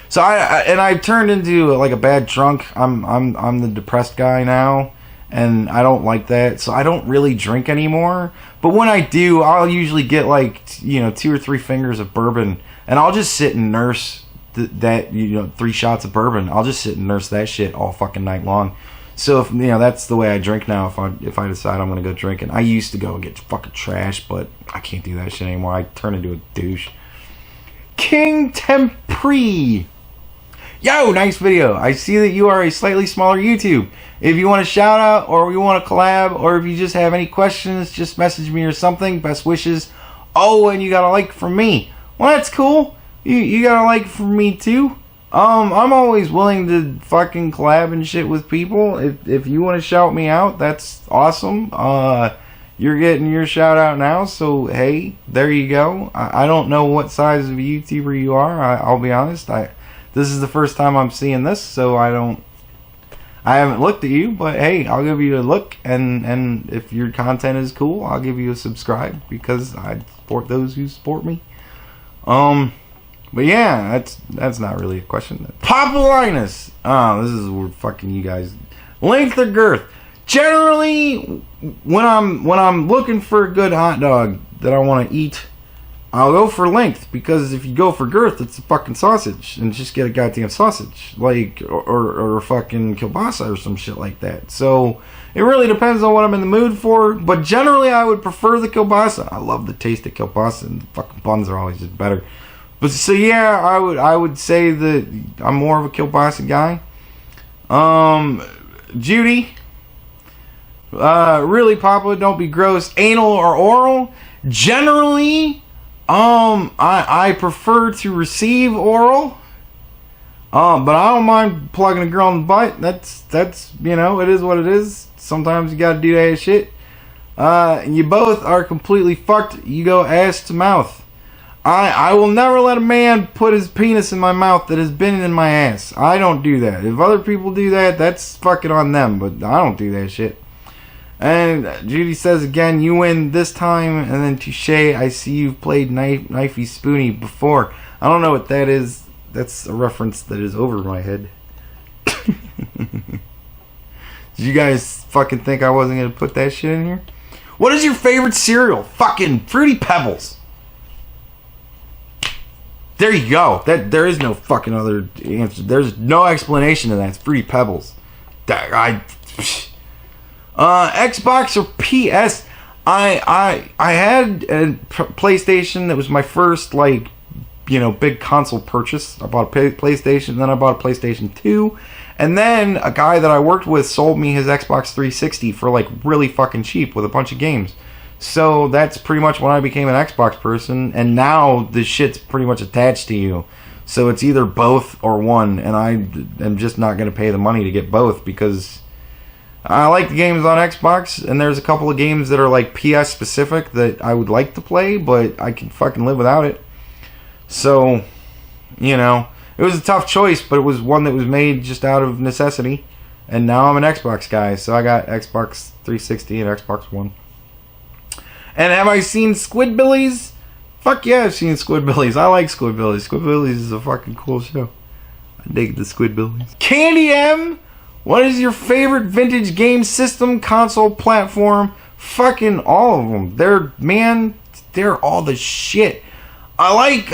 So I turned into like a bad drunk. I'm the depressed guy now, and I don't like that. So I don't really drink anymore. But when I do, I'll usually get like, you know, 2 or 3 fingers of bourbon, and I'll just sit and nurse that, you know, 3 shots of bourbon. I'll just sit and nurse that shit all fucking night long. So, if, you know, that's the way I drink now. If I decide I'm going to go drinking. I used to go and get fucking trash, but I can't do that shit anymore. I turn into a douche. King Tempri. Yo, nice video. I see that you are a slightly smaller YouTube. If you want a shout out, or you want to collab, or if you just have any questions, just message me or something. Best wishes. Oh, and you got a like from me. Well, that's cool. You got a like from me too. I'm always willing to fucking collab and shit with people. If you want to shout me out, that's awesome. You're getting your shout out now, so hey, there you go. I don't know what size of a YouTuber you are. I'll be honest. This is the first time I'm seeing this, so I haven't looked at you, but hey, I'll give you a look, and if your content is cool, I'll give you a subscribe because I support those who support me. But yeah, that's not really a question. Populinus. Oh, this is where fucking you guys. Length or girth. Generally, when I'm looking for a good hot dog that I want to eat, I'll go for length, because if you go for girth, it's a fucking sausage, and just get a goddamn sausage, like or fucking kielbasa or some shit like that. So it really depends on what I'm in the mood for, but generally I would prefer the kielbasa. I love the taste of kielbasa, and the fucking buns are always just better. But so yeah, I would say that I'm more of a kielbasa guy. Judy, really popular. Don't be gross. Anal or oral? Generally, I prefer to receive oral. But I don't mind plugging a girl in the butt. That's you know, it is what it is. Sometimes you gotta do that shit. You both are completely fucked. You go ass to mouth. I will never let a man put his penis in my mouth that has been in my ass. I don't do that. If other people do that, that's fucking on them, but I don't do that shit. And Judy says again, you win this time, and then touche, I see you've played Knifey Spoony before. I don't know what that is. That's a reference that is over my head. Did you guys fucking think I wasn't going to put that shit in here? What is your favorite cereal? Fucking Fruity Pebbles. There you go. There is no fucking other answer. There's no explanation to that. It's Fruity Pebbles. Xbox or PS? I had a PlayStation. That was my first, like, you know, big console purchase. I bought a PlayStation, then I bought a PlayStation 2, and then a guy that I worked with sold me his Xbox 360 for, like, really fucking cheap with a bunch of games. So that's pretty much when I became an Xbox person, and now the shit's pretty much attached to you. So it's either both or one, and I am just not going to pay the money to get both, because I like the games on Xbox, and there's a couple of games that are, like, PS specific that I would like to play, but I can fucking live without it. So, you know, it was a tough choice, but it was one that was made just out of necessity. And now I'm an Xbox guy, so I got Xbox 360 and Xbox One. And have I seen Squidbillies? Fuck yeah, I've seen Squidbillies. I like Squidbillies. Squidbillies is a fucking cool show. I dig the Squidbillies. Candy M, what is your favorite vintage game system, console, platform? Fucking all of them. They're all the shit. I like,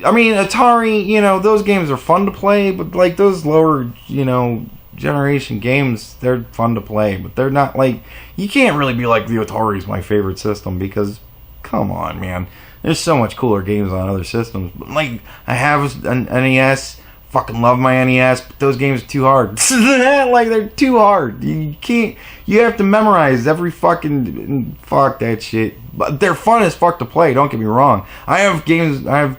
Atari, you know, those games are fun to play, but, like, those lower, you know, generation games, they're fun to play, but they're not, like, you can't really be like, the Atari's my favorite system, because, come on, man, there's so much cooler games on other systems. But, like, I have an NES, fucking love my NES, but those games are too hard. Like, they're too hard. You can't, you have to memorize every fucking, fuck that shit. But they're fun as fuck to play, don't get me wrong. I have videos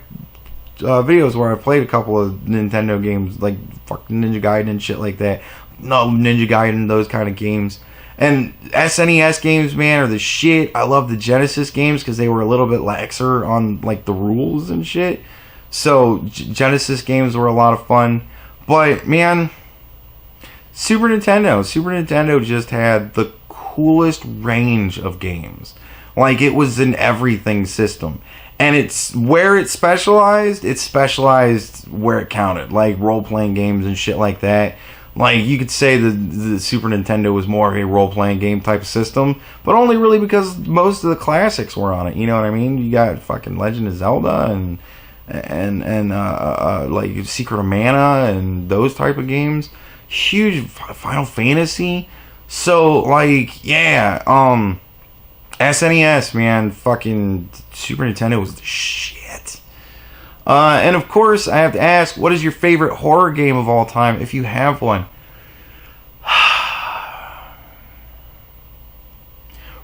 where I've played a couple of Nintendo games, like fucking Ninja Gaiden and shit like that. No, Ninja Gaiden, those kind of games. And SNES games, man, are the shit. I love the Genesis games because they were a little bit laxer on, like, the rules and shit. So, Genesis games were a lot of fun. But, man, Super Nintendo just had the coolest range of games. Like, it was an everything system. And it's where it specialized where it counted. Like, role-playing games and shit like that. Like, you could say the Super Nintendo was more of a role-playing game type of system, but only really because most of the classics were on it, you know what I mean? You got fucking Legend of Zelda and like Secret of Mana and those type of games. Huge Final Fantasy. So, like, yeah, SNES, man, fucking Super Nintendo was the shit. And of course, I have to ask, what is your favorite horror game of all time, if you have one?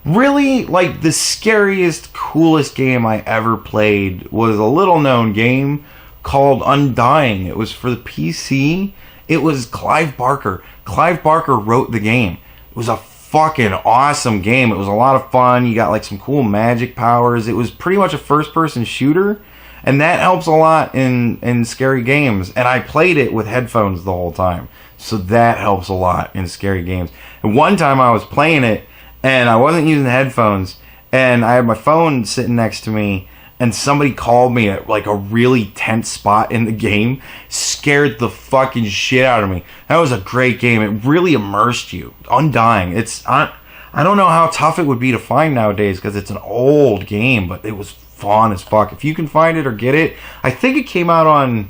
Really, like, the scariest, coolest game I ever played was a little-known game called Undying. It was for the PC. It was Clive Barker. Clive Barker wrote the game. It was a fucking awesome game. It was a lot of fun. You got, like, some cool magic powers. It was pretty much a first-person shooter. And that helps a lot in scary games. And I played it with headphones the whole time. So that helps a lot in scary games. And one time I was playing it, and I wasn't using headphones. And I had my phone sitting next to me. And somebody called me at, like, a really tense spot in the game. Scared the fucking shit out of me. That was a great game. It really immersed you. Undying. I don't know how tough it would be to find nowadays, because it's an old game. But it was fun as fuck. If you can find it or get it, I think it came out on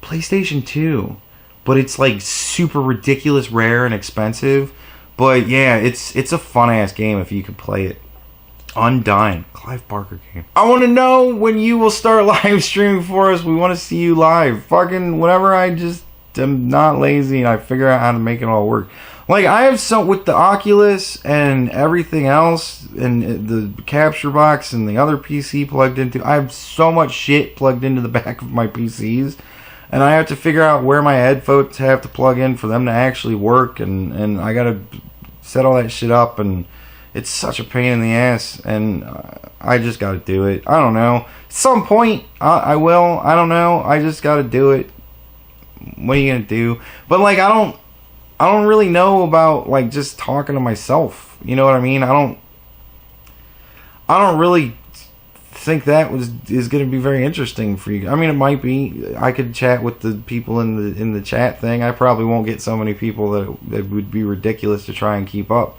PlayStation 2, but it's like super ridiculous rare and expensive. But yeah, it's a fun ass game if you can play it. Undying, Clive Barker game. I want to know when you will start live streaming for us. We want to see you live. Fucking whenever I just am not lazy and I figure out how to make it all work. Like, I have some with the Oculus and everything else, and the capture box and the other PC plugged into. I have so much shit plugged into the back of my PCs, and I have to figure out where my headphones have to plug in for them to actually work, and I gotta set all that shit up, and it's such a pain in the ass, and I just gotta do it. I don't know. At some point, I will. I don't know. I just gotta do it. What are you gonna do? But, like, I don't really know about, like, just talking to myself. You know what I mean? I don't really think that is going to be very interesting for you. I mean, it might be. I could chat with the people in the chat thing. I probably won't get so many people that it would be ridiculous to try and keep up.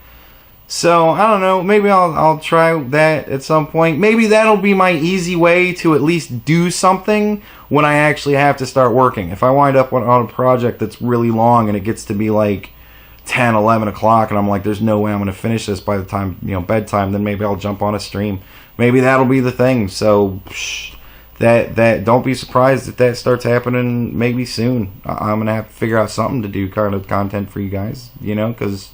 So, I don't know. Maybe I'll try that at some point. Maybe that'll be my easy way to at least do something when I actually have to start working. If I wind up on a project that's really long and it gets to be like 10, 11 o'clock, and I'm like, there's no way I'm going to finish this by the time, bedtime, then maybe I'll jump on a stream. Maybe that'll be the thing. So, that don't be surprised if that starts happening maybe soon. I'm going to have to figure out something to do kind of content for you guys, because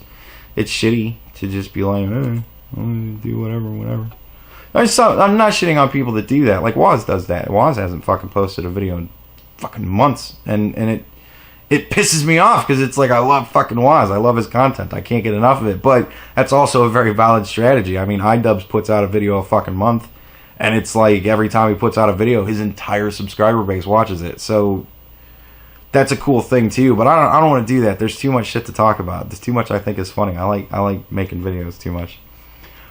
it's shitty to just be like, I'm going to do whatever. I'm not shitting on people that do that. Like, Waz does that. Waz hasn't fucking posted a video in fucking months, and it pisses me off, because it's like, I love fucking Waz. I love his content. I can't get enough of it. But that's also a very valid strategy. I mean, iDubbbz puts out a video a fucking month, and it's like every time he puts out a video, his entire subscriber base watches it. So that's a cool thing too. But I don't want to do that. There's too much shit to talk about. There's too much I think is funny. I like making videos too much.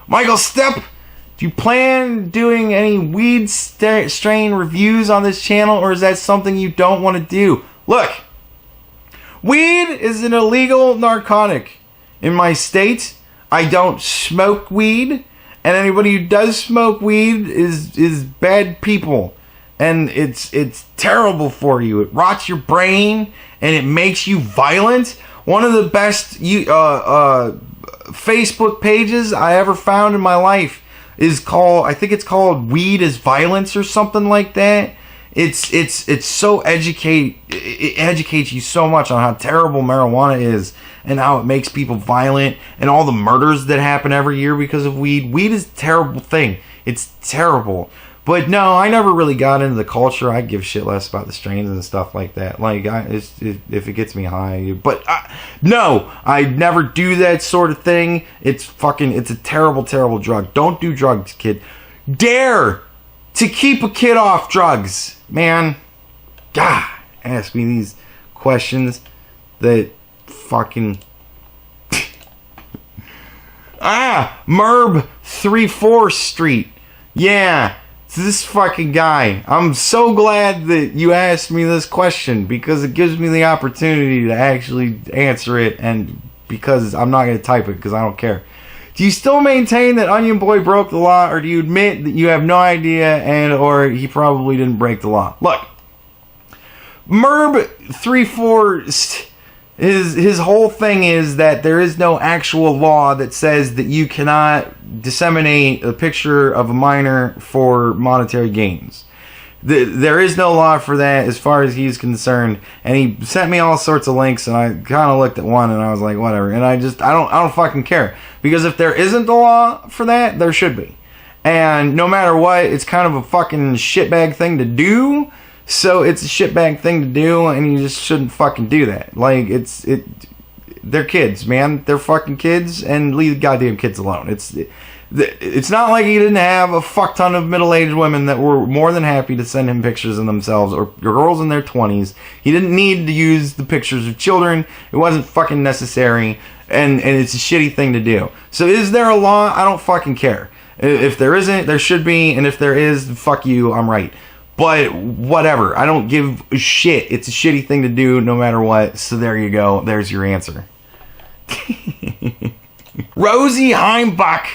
Michael Stepp, do you plan doing any weed strain reviews on this channel, or is that something you don't want to do? Look. Weed is an illegal narcotic in my state. I don't smoke weed, and anybody who does smoke weed is bad people, and it's terrible for you. It rots your brain, and it makes you violent. One of the best Facebook pages I ever found in my life is called, I think it's called Weed is Violence or something like that. It's so it educates you so much on how terrible marijuana is, and how it makes people violent, and all the murders that happen every year because of weed. Weed is a terrible thing. It's terrible. But no, I never really got into the culture. I give shit less about the strains and stuff like that. Like, if it gets me high. But no, I never do that sort of thing. It's a terrible, terrible drug. Don't do drugs, kid. Dare to keep a kid off drugs. Man, God, ask me these questions that fucking... Merb 34th Street. Yeah, it's this fucking guy. I'm so glad that you asked me this question, because it gives me the opportunity to actually answer it, and because I'm not going to type it because I don't care. Do you still maintain that Onion Boy broke the law, or do you admit that you have no idea or he probably didn't break the law? Look, Merb 34, his whole thing is that there is no actual law that says that you cannot disseminate a picture of a minor for monetary gains. There is no law for that as far as he's concerned, and he sent me all sorts of links, and I kind of looked at one and I was like, whatever, and I don't fucking care, because if there isn't a law for that, there should be, and no matter what, it's kind of a fucking shitbag thing to do, so it's a shitbag thing to do, and you just shouldn't fucking do that. Like, they're kids, man, they're fucking kids, and leave the goddamn kids alone. It's not like he didn't have a fuck ton of middle-aged women that were more than happy to send him pictures of themselves, or girls in their 20s. He didn't need to use the pictures of children. It wasn't fucking necessary, and it's a shitty thing to do. So is there a law? I don't fucking care. If there isn't, there should be, and if there is, fuck you, I'm right. But whatever, I don't give a shit. It's a shitty thing to do no matter what, so there you go. There's your answer. Rosie Heimbach.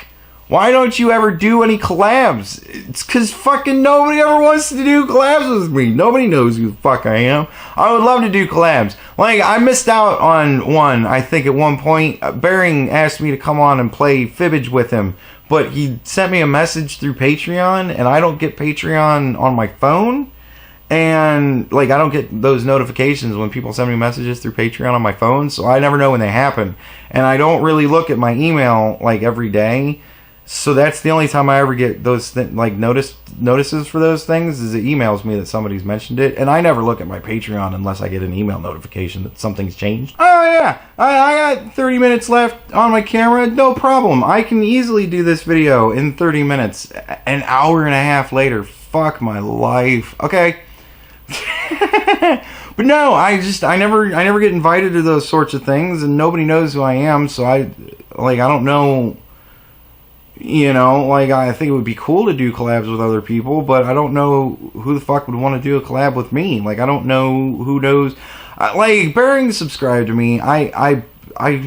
Why don't you ever do any collabs? It's because fucking nobody ever wants to do collabs with me. Nobody knows who the fuck I am. I would love to do collabs. Like, I missed out on one, I think, at one point. Bering asked me to come on and play Fibbage with him, but he sent me a message through Patreon, and I don't get Patreon on my phone. And, like, I don't get those notifications when people send me messages through Patreon on my phone, so I never know when they happen. And I don't really look at my email, like, every day. So that's the only time I ever get those notices for those things, is it emails me that somebody's mentioned it, and I never look at my Patreon unless I get an email notification that something's changed. Oh yeah, I got 30 minutes left on my camera, no problem. I can easily do this video in 30 minutes. An hour and a half later, fuck my life. Okay. But no, I never get invited to those sorts of things, and nobody knows who I am, so I don't know. You know, like, I think it would be cool to do collabs with other people, but I don't know who the fuck would want to do a collab with me. Like, I don't know who knows. Like, Bering subscribed to me. I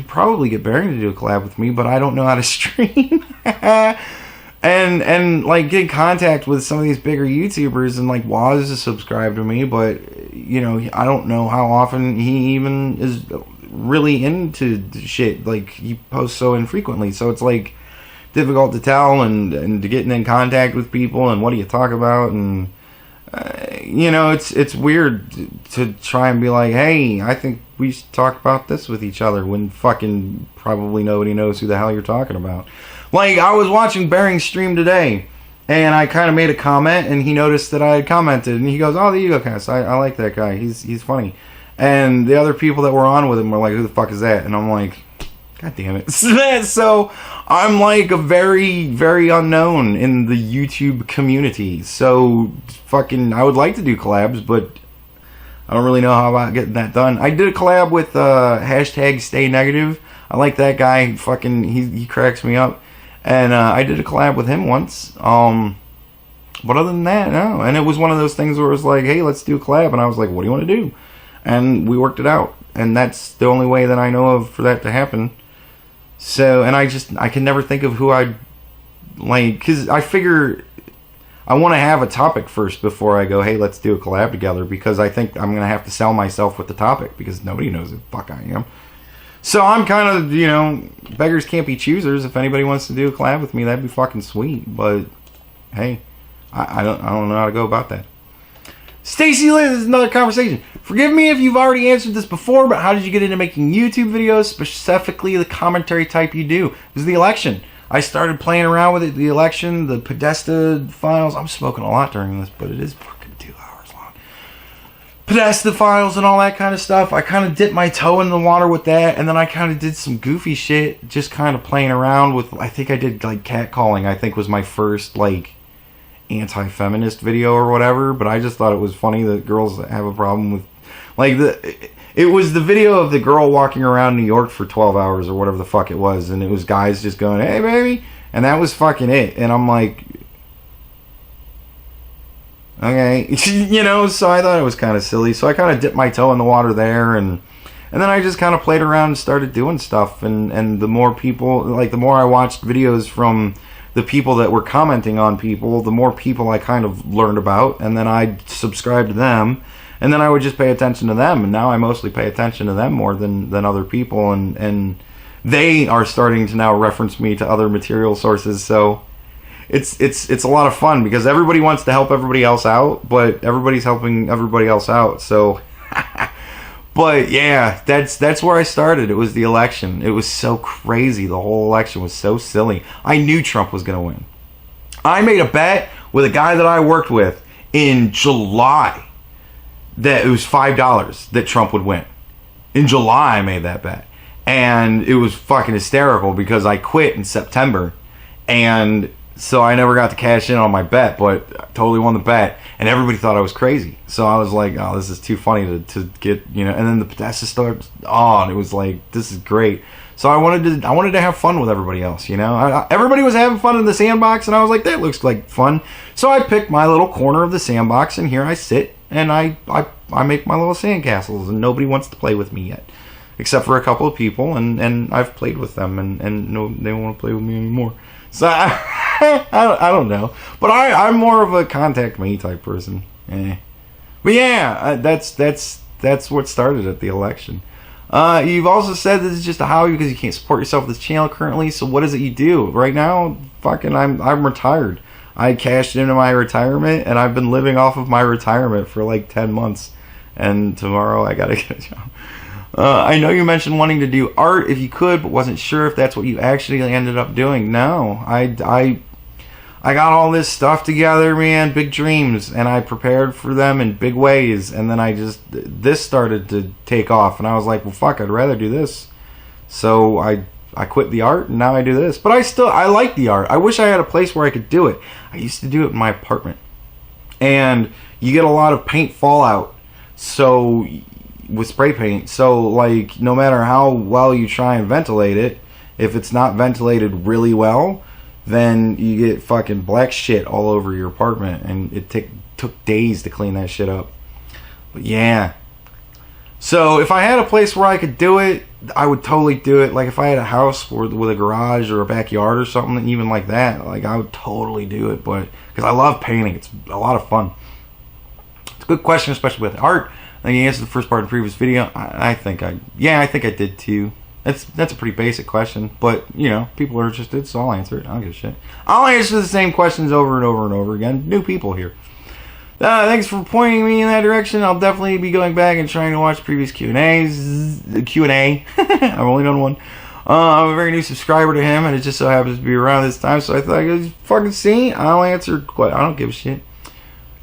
probably get Bering to do a collab with me, but I don't know how to stream. and like, get in contact with some of these bigger YouTubers, and like, Waz is subscribed to me, but, you know, I don't know how often he even is really into shit. Like, he posts so infrequently, so it's like difficult to tell and to getting in contact with people and what do you talk about, and you know, it's weird to try and be like, hey, I think we should talk about this with each other, when fucking probably nobody knows who the hell you're talking about. Like, I was watching Bearing's stream today, and I kind of made a comment, and he noticed that I had commented, and he goes, oh, the Egocast, I like that guy, he's funny. And the other people that were on with him were like, who the fuck is that? And I'm like, God damn it. So I'm like a very, very unknown in the YouTube community. So fucking, I would like to do collabs, but I don't really know how about getting that done. I did a collab with hashtag Stay Negative. I like that guy. Fucking, he cracks me up. And I did a collab with him once. But other than that, no. And it was one of those things where it was like, hey, let's do a collab. And I was like, what do you want to do? And we worked it out. And that's the only way that I know of for that to happen. So, and I can never think of who I'd like, because I figure I want to have a topic first before I go, hey, let's do a collab together, because I think I'm going to have to sell myself with the topic, because nobody knows who the fuck I am. So I'm kind of, you know, beggars can't be choosers. If anybody wants to do a collab with me, that'd be fucking sweet. But hey, I don't know how to go about that. Stacy Liz, this is another conversation. Forgive me if you've already answered this before, but how did you get into making YouTube videos, specifically the commentary type you do? It was the election. I started playing around with it, the election, the Podesta files. I'm smoking a lot during this, but it is fucking 2 hours long. Podesta files and all that kind of stuff. I kind of dipped my toe in the water with that, and then I kind of did some goofy shit, just kind of playing around with, I think I did like catcalling, I think was my first like anti-feminist video or whatever, but I just thought it was funny that girls have a problem with, like, it was the video of the girl walking around New York for 12 hours or whatever the fuck it was, and it was guys just going, hey baby, and that was fucking it. And I'm like, okay. You know, so I thought it was kind of silly, so I kind of dipped my toe in the water there, and then I just kind of played around and started doing stuff, and the more people, like, the more I watched videos from the people that were commenting on people, the more people I kind of learned about, and then I'd subscribe to them, and then I would just pay attention to them, and now I mostly pay attention to them more than other people, and they are starting to now reference me to other material sources, so it's a lot of fun, because everybody wants to help everybody else out, but everybody's helping everybody else out, so but yeah, that's where I started. It was the election. It was so crazy. The whole election was so silly. I knew Trump was going to win. I made a bet with a guy that I worked with in July that it was $5 that Trump would win. In July, I made that bet. And it was fucking hysterical because I quit in September. And so I never got to cash in on my bet, but I totally won the bet. And everybody thought I was crazy. So I was like, oh, this is too funny to get, you know. And then the Podesta starts on. It was like, this is great. So I wanted to have fun with everybody else, you know. Everybody was having fun in the sandbox, and I was like, that looks like fun. So I picked my little corner of the sandbox, and here I sit, and I make my little sandcastles, and nobody wants to play with me yet. Except for a couple of people, and I've played with them, and no, they don't want to play with me anymore. So I don't know, but I'm more of a contact me type person. But yeah, that's what started at the election. You've also said this is just a hobby because you can't support yourself with this channel currently. So what is it you do right now? Fucking, I'm retired. I cashed into my retirement, and I've been living off of my retirement for like 10 months. And tomorrow I gotta get a job. I know you mentioned wanting to do art if you could, but wasn't sure if that's what you actually ended up doing. No, I got all this stuff together, man, big dreams, and I prepared for them in big ways, and then this started to take off, and I was like, well, fuck, I'd rather do this. So I quit the art, and now I do this. But I like the art. I wish I had a place where I could do it. I used to do it in my apartment, and you get a lot of paint fallout, so with spray paint, so like no matter how well you try and ventilate it, if it's not ventilated really well, then you get fucking black shit all over your apartment, and it took days to clean that shit up. But yeah, so if I had a place where I could do it, I would totally do it. Like if I had a house with a garage or a backyard or something, even like that, like I would totally do it. But because I love painting, it's a lot of fun. It's a good question, especially with art. I think I answered the first part of the previous video. I think I did too. That's a pretty basic question, but you know, people are interested, so I'll answer it. I don't give a shit. I'll answer the same questions over and over and over again. New people here. Thanks for pointing me in that direction. I'll definitely be going back and trying to watch previous Q&As. Q&A. I've only done one. I'm a very new subscriber to him, and it just so happens to be around this time, so I thought I could fucking see. I'll answer. I don't give a shit.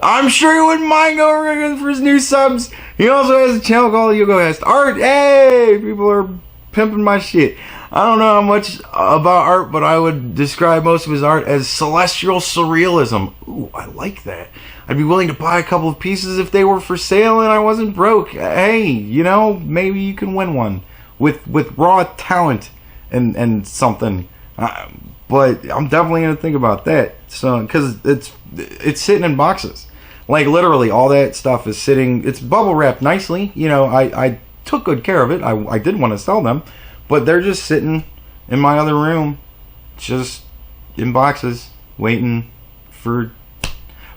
I'm sure he wouldn't mind going again for his new subs. He also has a channel called Egocast. Art, hey! People are pimping my shit. I don't know how much about art, but I would describe most of his art as celestial surrealism. Ooh, I like that. I'd be willing to buy a couple of pieces if they were for sale and I wasn't broke. Hey, you know, maybe you can win one with raw talent and something. But I'm definitely gonna think about that. So, because it's sitting in boxes, like literally all that stuff is sitting. It's bubble wrapped nicely. You know, I took good care of it. I did want to sell them, but they're just sitting in my other room, just in boxes, waiting for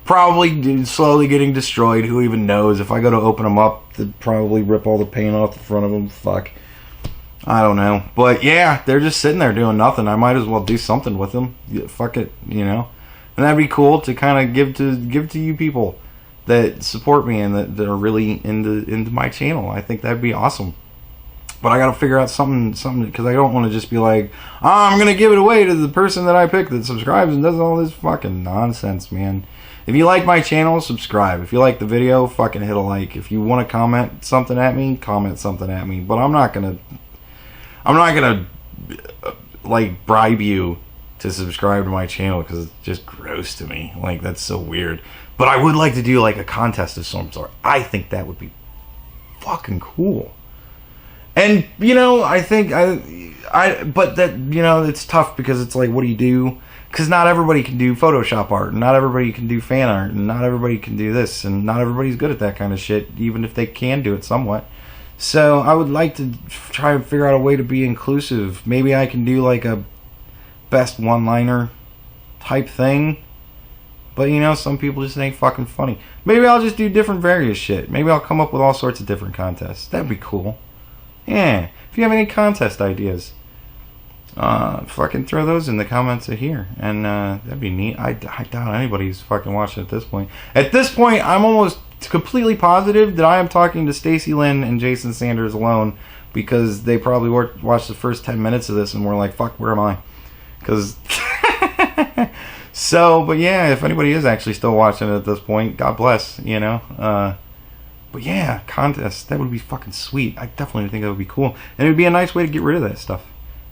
probably slowly getting destroyed. Who even knows? If I go to open them up, they'd probably rip all the paint off the front of them. Fuck. I don't know. But yeah, they're just sitting there doing nothing. I might as well do something with them. Yeah, fuck it, you know. And that'd be cool to kind of give to you people that support me and that are really into my channel. I think that'd be awesome. But I got to figure out something because I don't want to just be like, I'm going to give it away to the person that I pick that subscribes and does all this fucking nonsense, man. If you like my channel, subscribe. If you like the video, fucking hit a like. If you want to comment something at me, comment something at me. But I'm not gonna like bribe you to subscribe to my channel because it's just gross to me. Like, that's so weird. But I would like to do like a contest of some sort. I think that would be fucking cool. And you know, I think but that, you know, it's tough because it's like, what do you do? Because not everybody can do Photoshop art, and not everybody can do fan art, and not everybody can do this, and not everybody's good at that kind of shit, even if they can do it somewhat. So I would like to try and figure out a way to be inclusive. Maybe I can do like a best one-liner type thing. But you know, some people just ain't fucking funny. Maybe I'll just do different various shit. Maybe I'll come up with all sorts of different contests. That'd be cool. Yeah. If you have any contest ideas, fucking throw those in the comments of here, and that'd be neat. I doubt anybody's fucking watching at this point. At this point, I'm almost completely positive that I am talking to Stacy Lynn and Jason Sanders alone, because they probably watched the first 10 minutes of this and were like, fuck, where am I? Because so, but yeah, if anybody is actually still watching it at this point, God bless, you know. But yeah, contest, that would be fucking sweet. I definitely think that would be cool, and it would be a nice way to get rid of that stuff.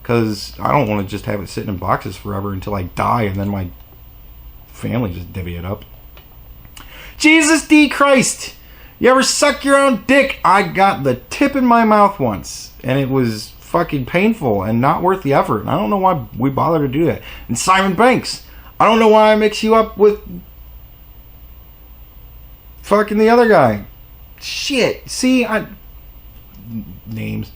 Because I don't want to just have it sitting in boxes forever until I die and then my family just divvy it up. Jesus D. Christ! You ever suck your own dick? I got the tip in my mouth once, and it was fucking painful and not worth the effort. And I don't know why we bother to do that. And Simon Banks, I don't know why I mix you up with fucking the other guy. Shit. See, names.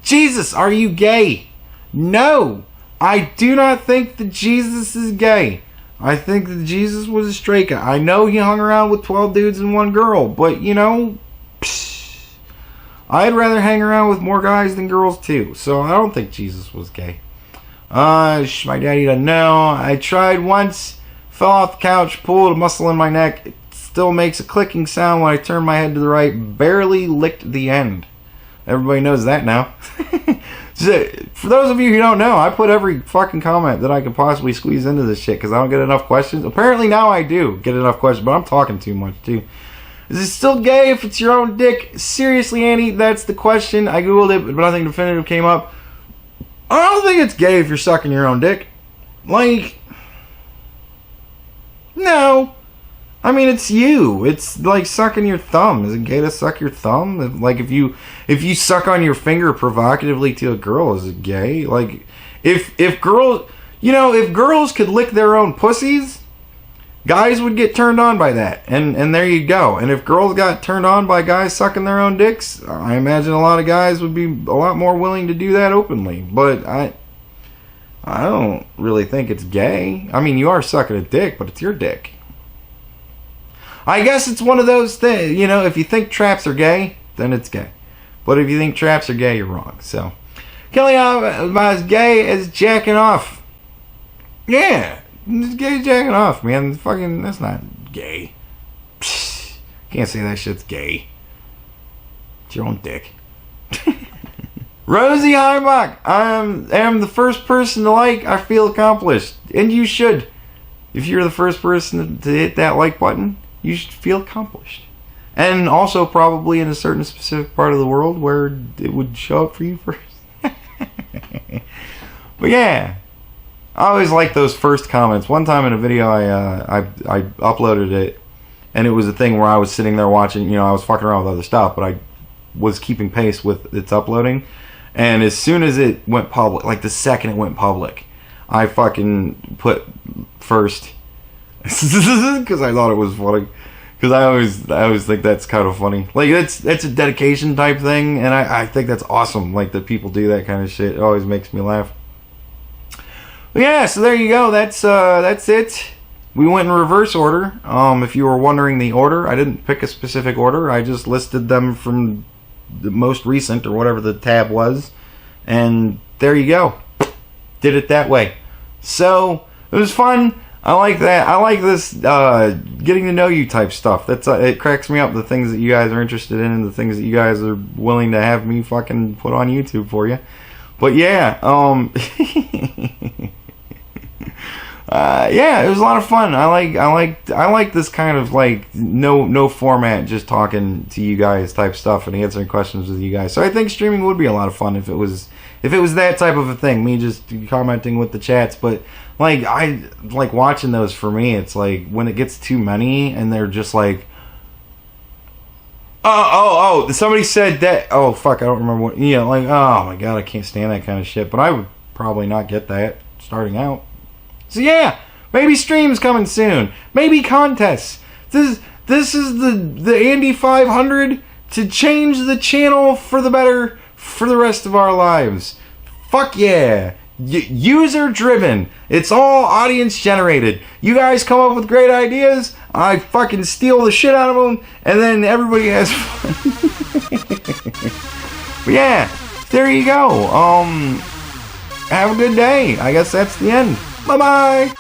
Jesus, are you gay? No, I do not think that Jesus is gay. I think that Jesus was a straight guy. I know he hung around with 12 dudes and one girl, but you know, I'd rather hang around with more guys than girls too. So I don't think Jesus was gay. My daddy doesn't know. I tried once, fell off the couch, pulled a muscle in my neck. It still makes a clicking sound when I turn my head to the right. Barely licked the end. Everybody knows that now. So, for those of you who don't know, I put every fucking comment that I could possibly squeeze into this shit because I don't get enough questions. Apparently now I do get enough questions, but I'm talking too much too. Is it still gay if it's your own dick? Seriously, Andy, that's the question. I googled it, but nothing definitive came up. I don't think it's gay if you're sucking your own dick. Like, no. I mean, it's you. It's like sucking your thumb. Is it gay to suck your thumb? Like, if you suck on your finger provocatively to a girl, is it gay? Like, if girls, you know, if girls could lick their own pussies, guys would get turned on by that. And there you go. And if girls got turned on by guys sucking their own dicks, I imagine a lot of guys would be a lot more willing to do that openly. But I don't really think it's gay. I mean, you are sucking a dick, but it's your dick. I guess it's one of those things, you know, if you think traps are gay, then it's gay. But if you think traps are gay, you're wrong. So, Kelly about as gay as jacking off. Yeah, it's gay as jacking off, man. Fucking, that's not gay. Psst, can't say that shit's gay. It's your own dick. Rosie Heimbach, I am the first person to like. I feel accomplished. And you should. If you're the first person to hit that like button, you should feel accomplished. And also probably in a certain specific part of the world where it would show up for you first. But yeah, I always like those first comments. One time in a video I uploaded it, and it was a thing where I was sitting there watching, you know, I was fucking around with other stuff, but I was keeping pace with its uploading. And as soon as it went public, like the second it went public, I fucking put first because I thought it was funny. Because I always think that's kind of funny. Like it's a dedication type thing, and I think that's awesome. Like that people do that kind of shit. It always makes me laugh. But yeah, so there you go. That's it. We went in reverse order. If you were wondering the order, I didn't pick a specific order. I just listed them from the most recent or whatever the tab was, and there you go. Did it that way. So it was fun. I like that. I like this getting to know you type stuff. That's it cracks me up, the things that you guys are interested in and the things that you guys are willing to have me fucking put on YouTube for you. But yeah, yeah, it was a lot of fun. I like this kind of like no format, just talking to you guys type stuff and answering questions with you guys. So I think streaming would be a lot of fun if it was that type of a thing, me just commenting with the chats. But like I like watching those. For me, it's like when it gets too many and they're just like, oh, somebody said that. Oh fuck, I don't remember what. You know, like, oh my god, I can't stand that kind of shit. But I would probably not get that starting out. So yeah, maybe streams coming soon. Maybe contests. This is the Andy 500 to change the channel for the better for the rest of our lives. Fuck yeah. User driven. It's all audience generated. You guys come up with great ideas. I fucking steal the shit out of them, and then everybody has fun. But yeah, there you go. Have a good day. I guess that's the end. Bye-bye.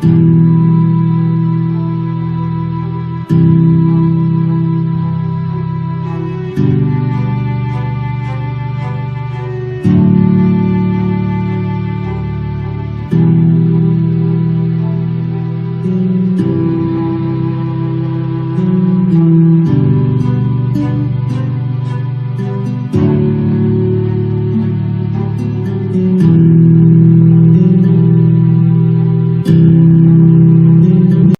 Thank you.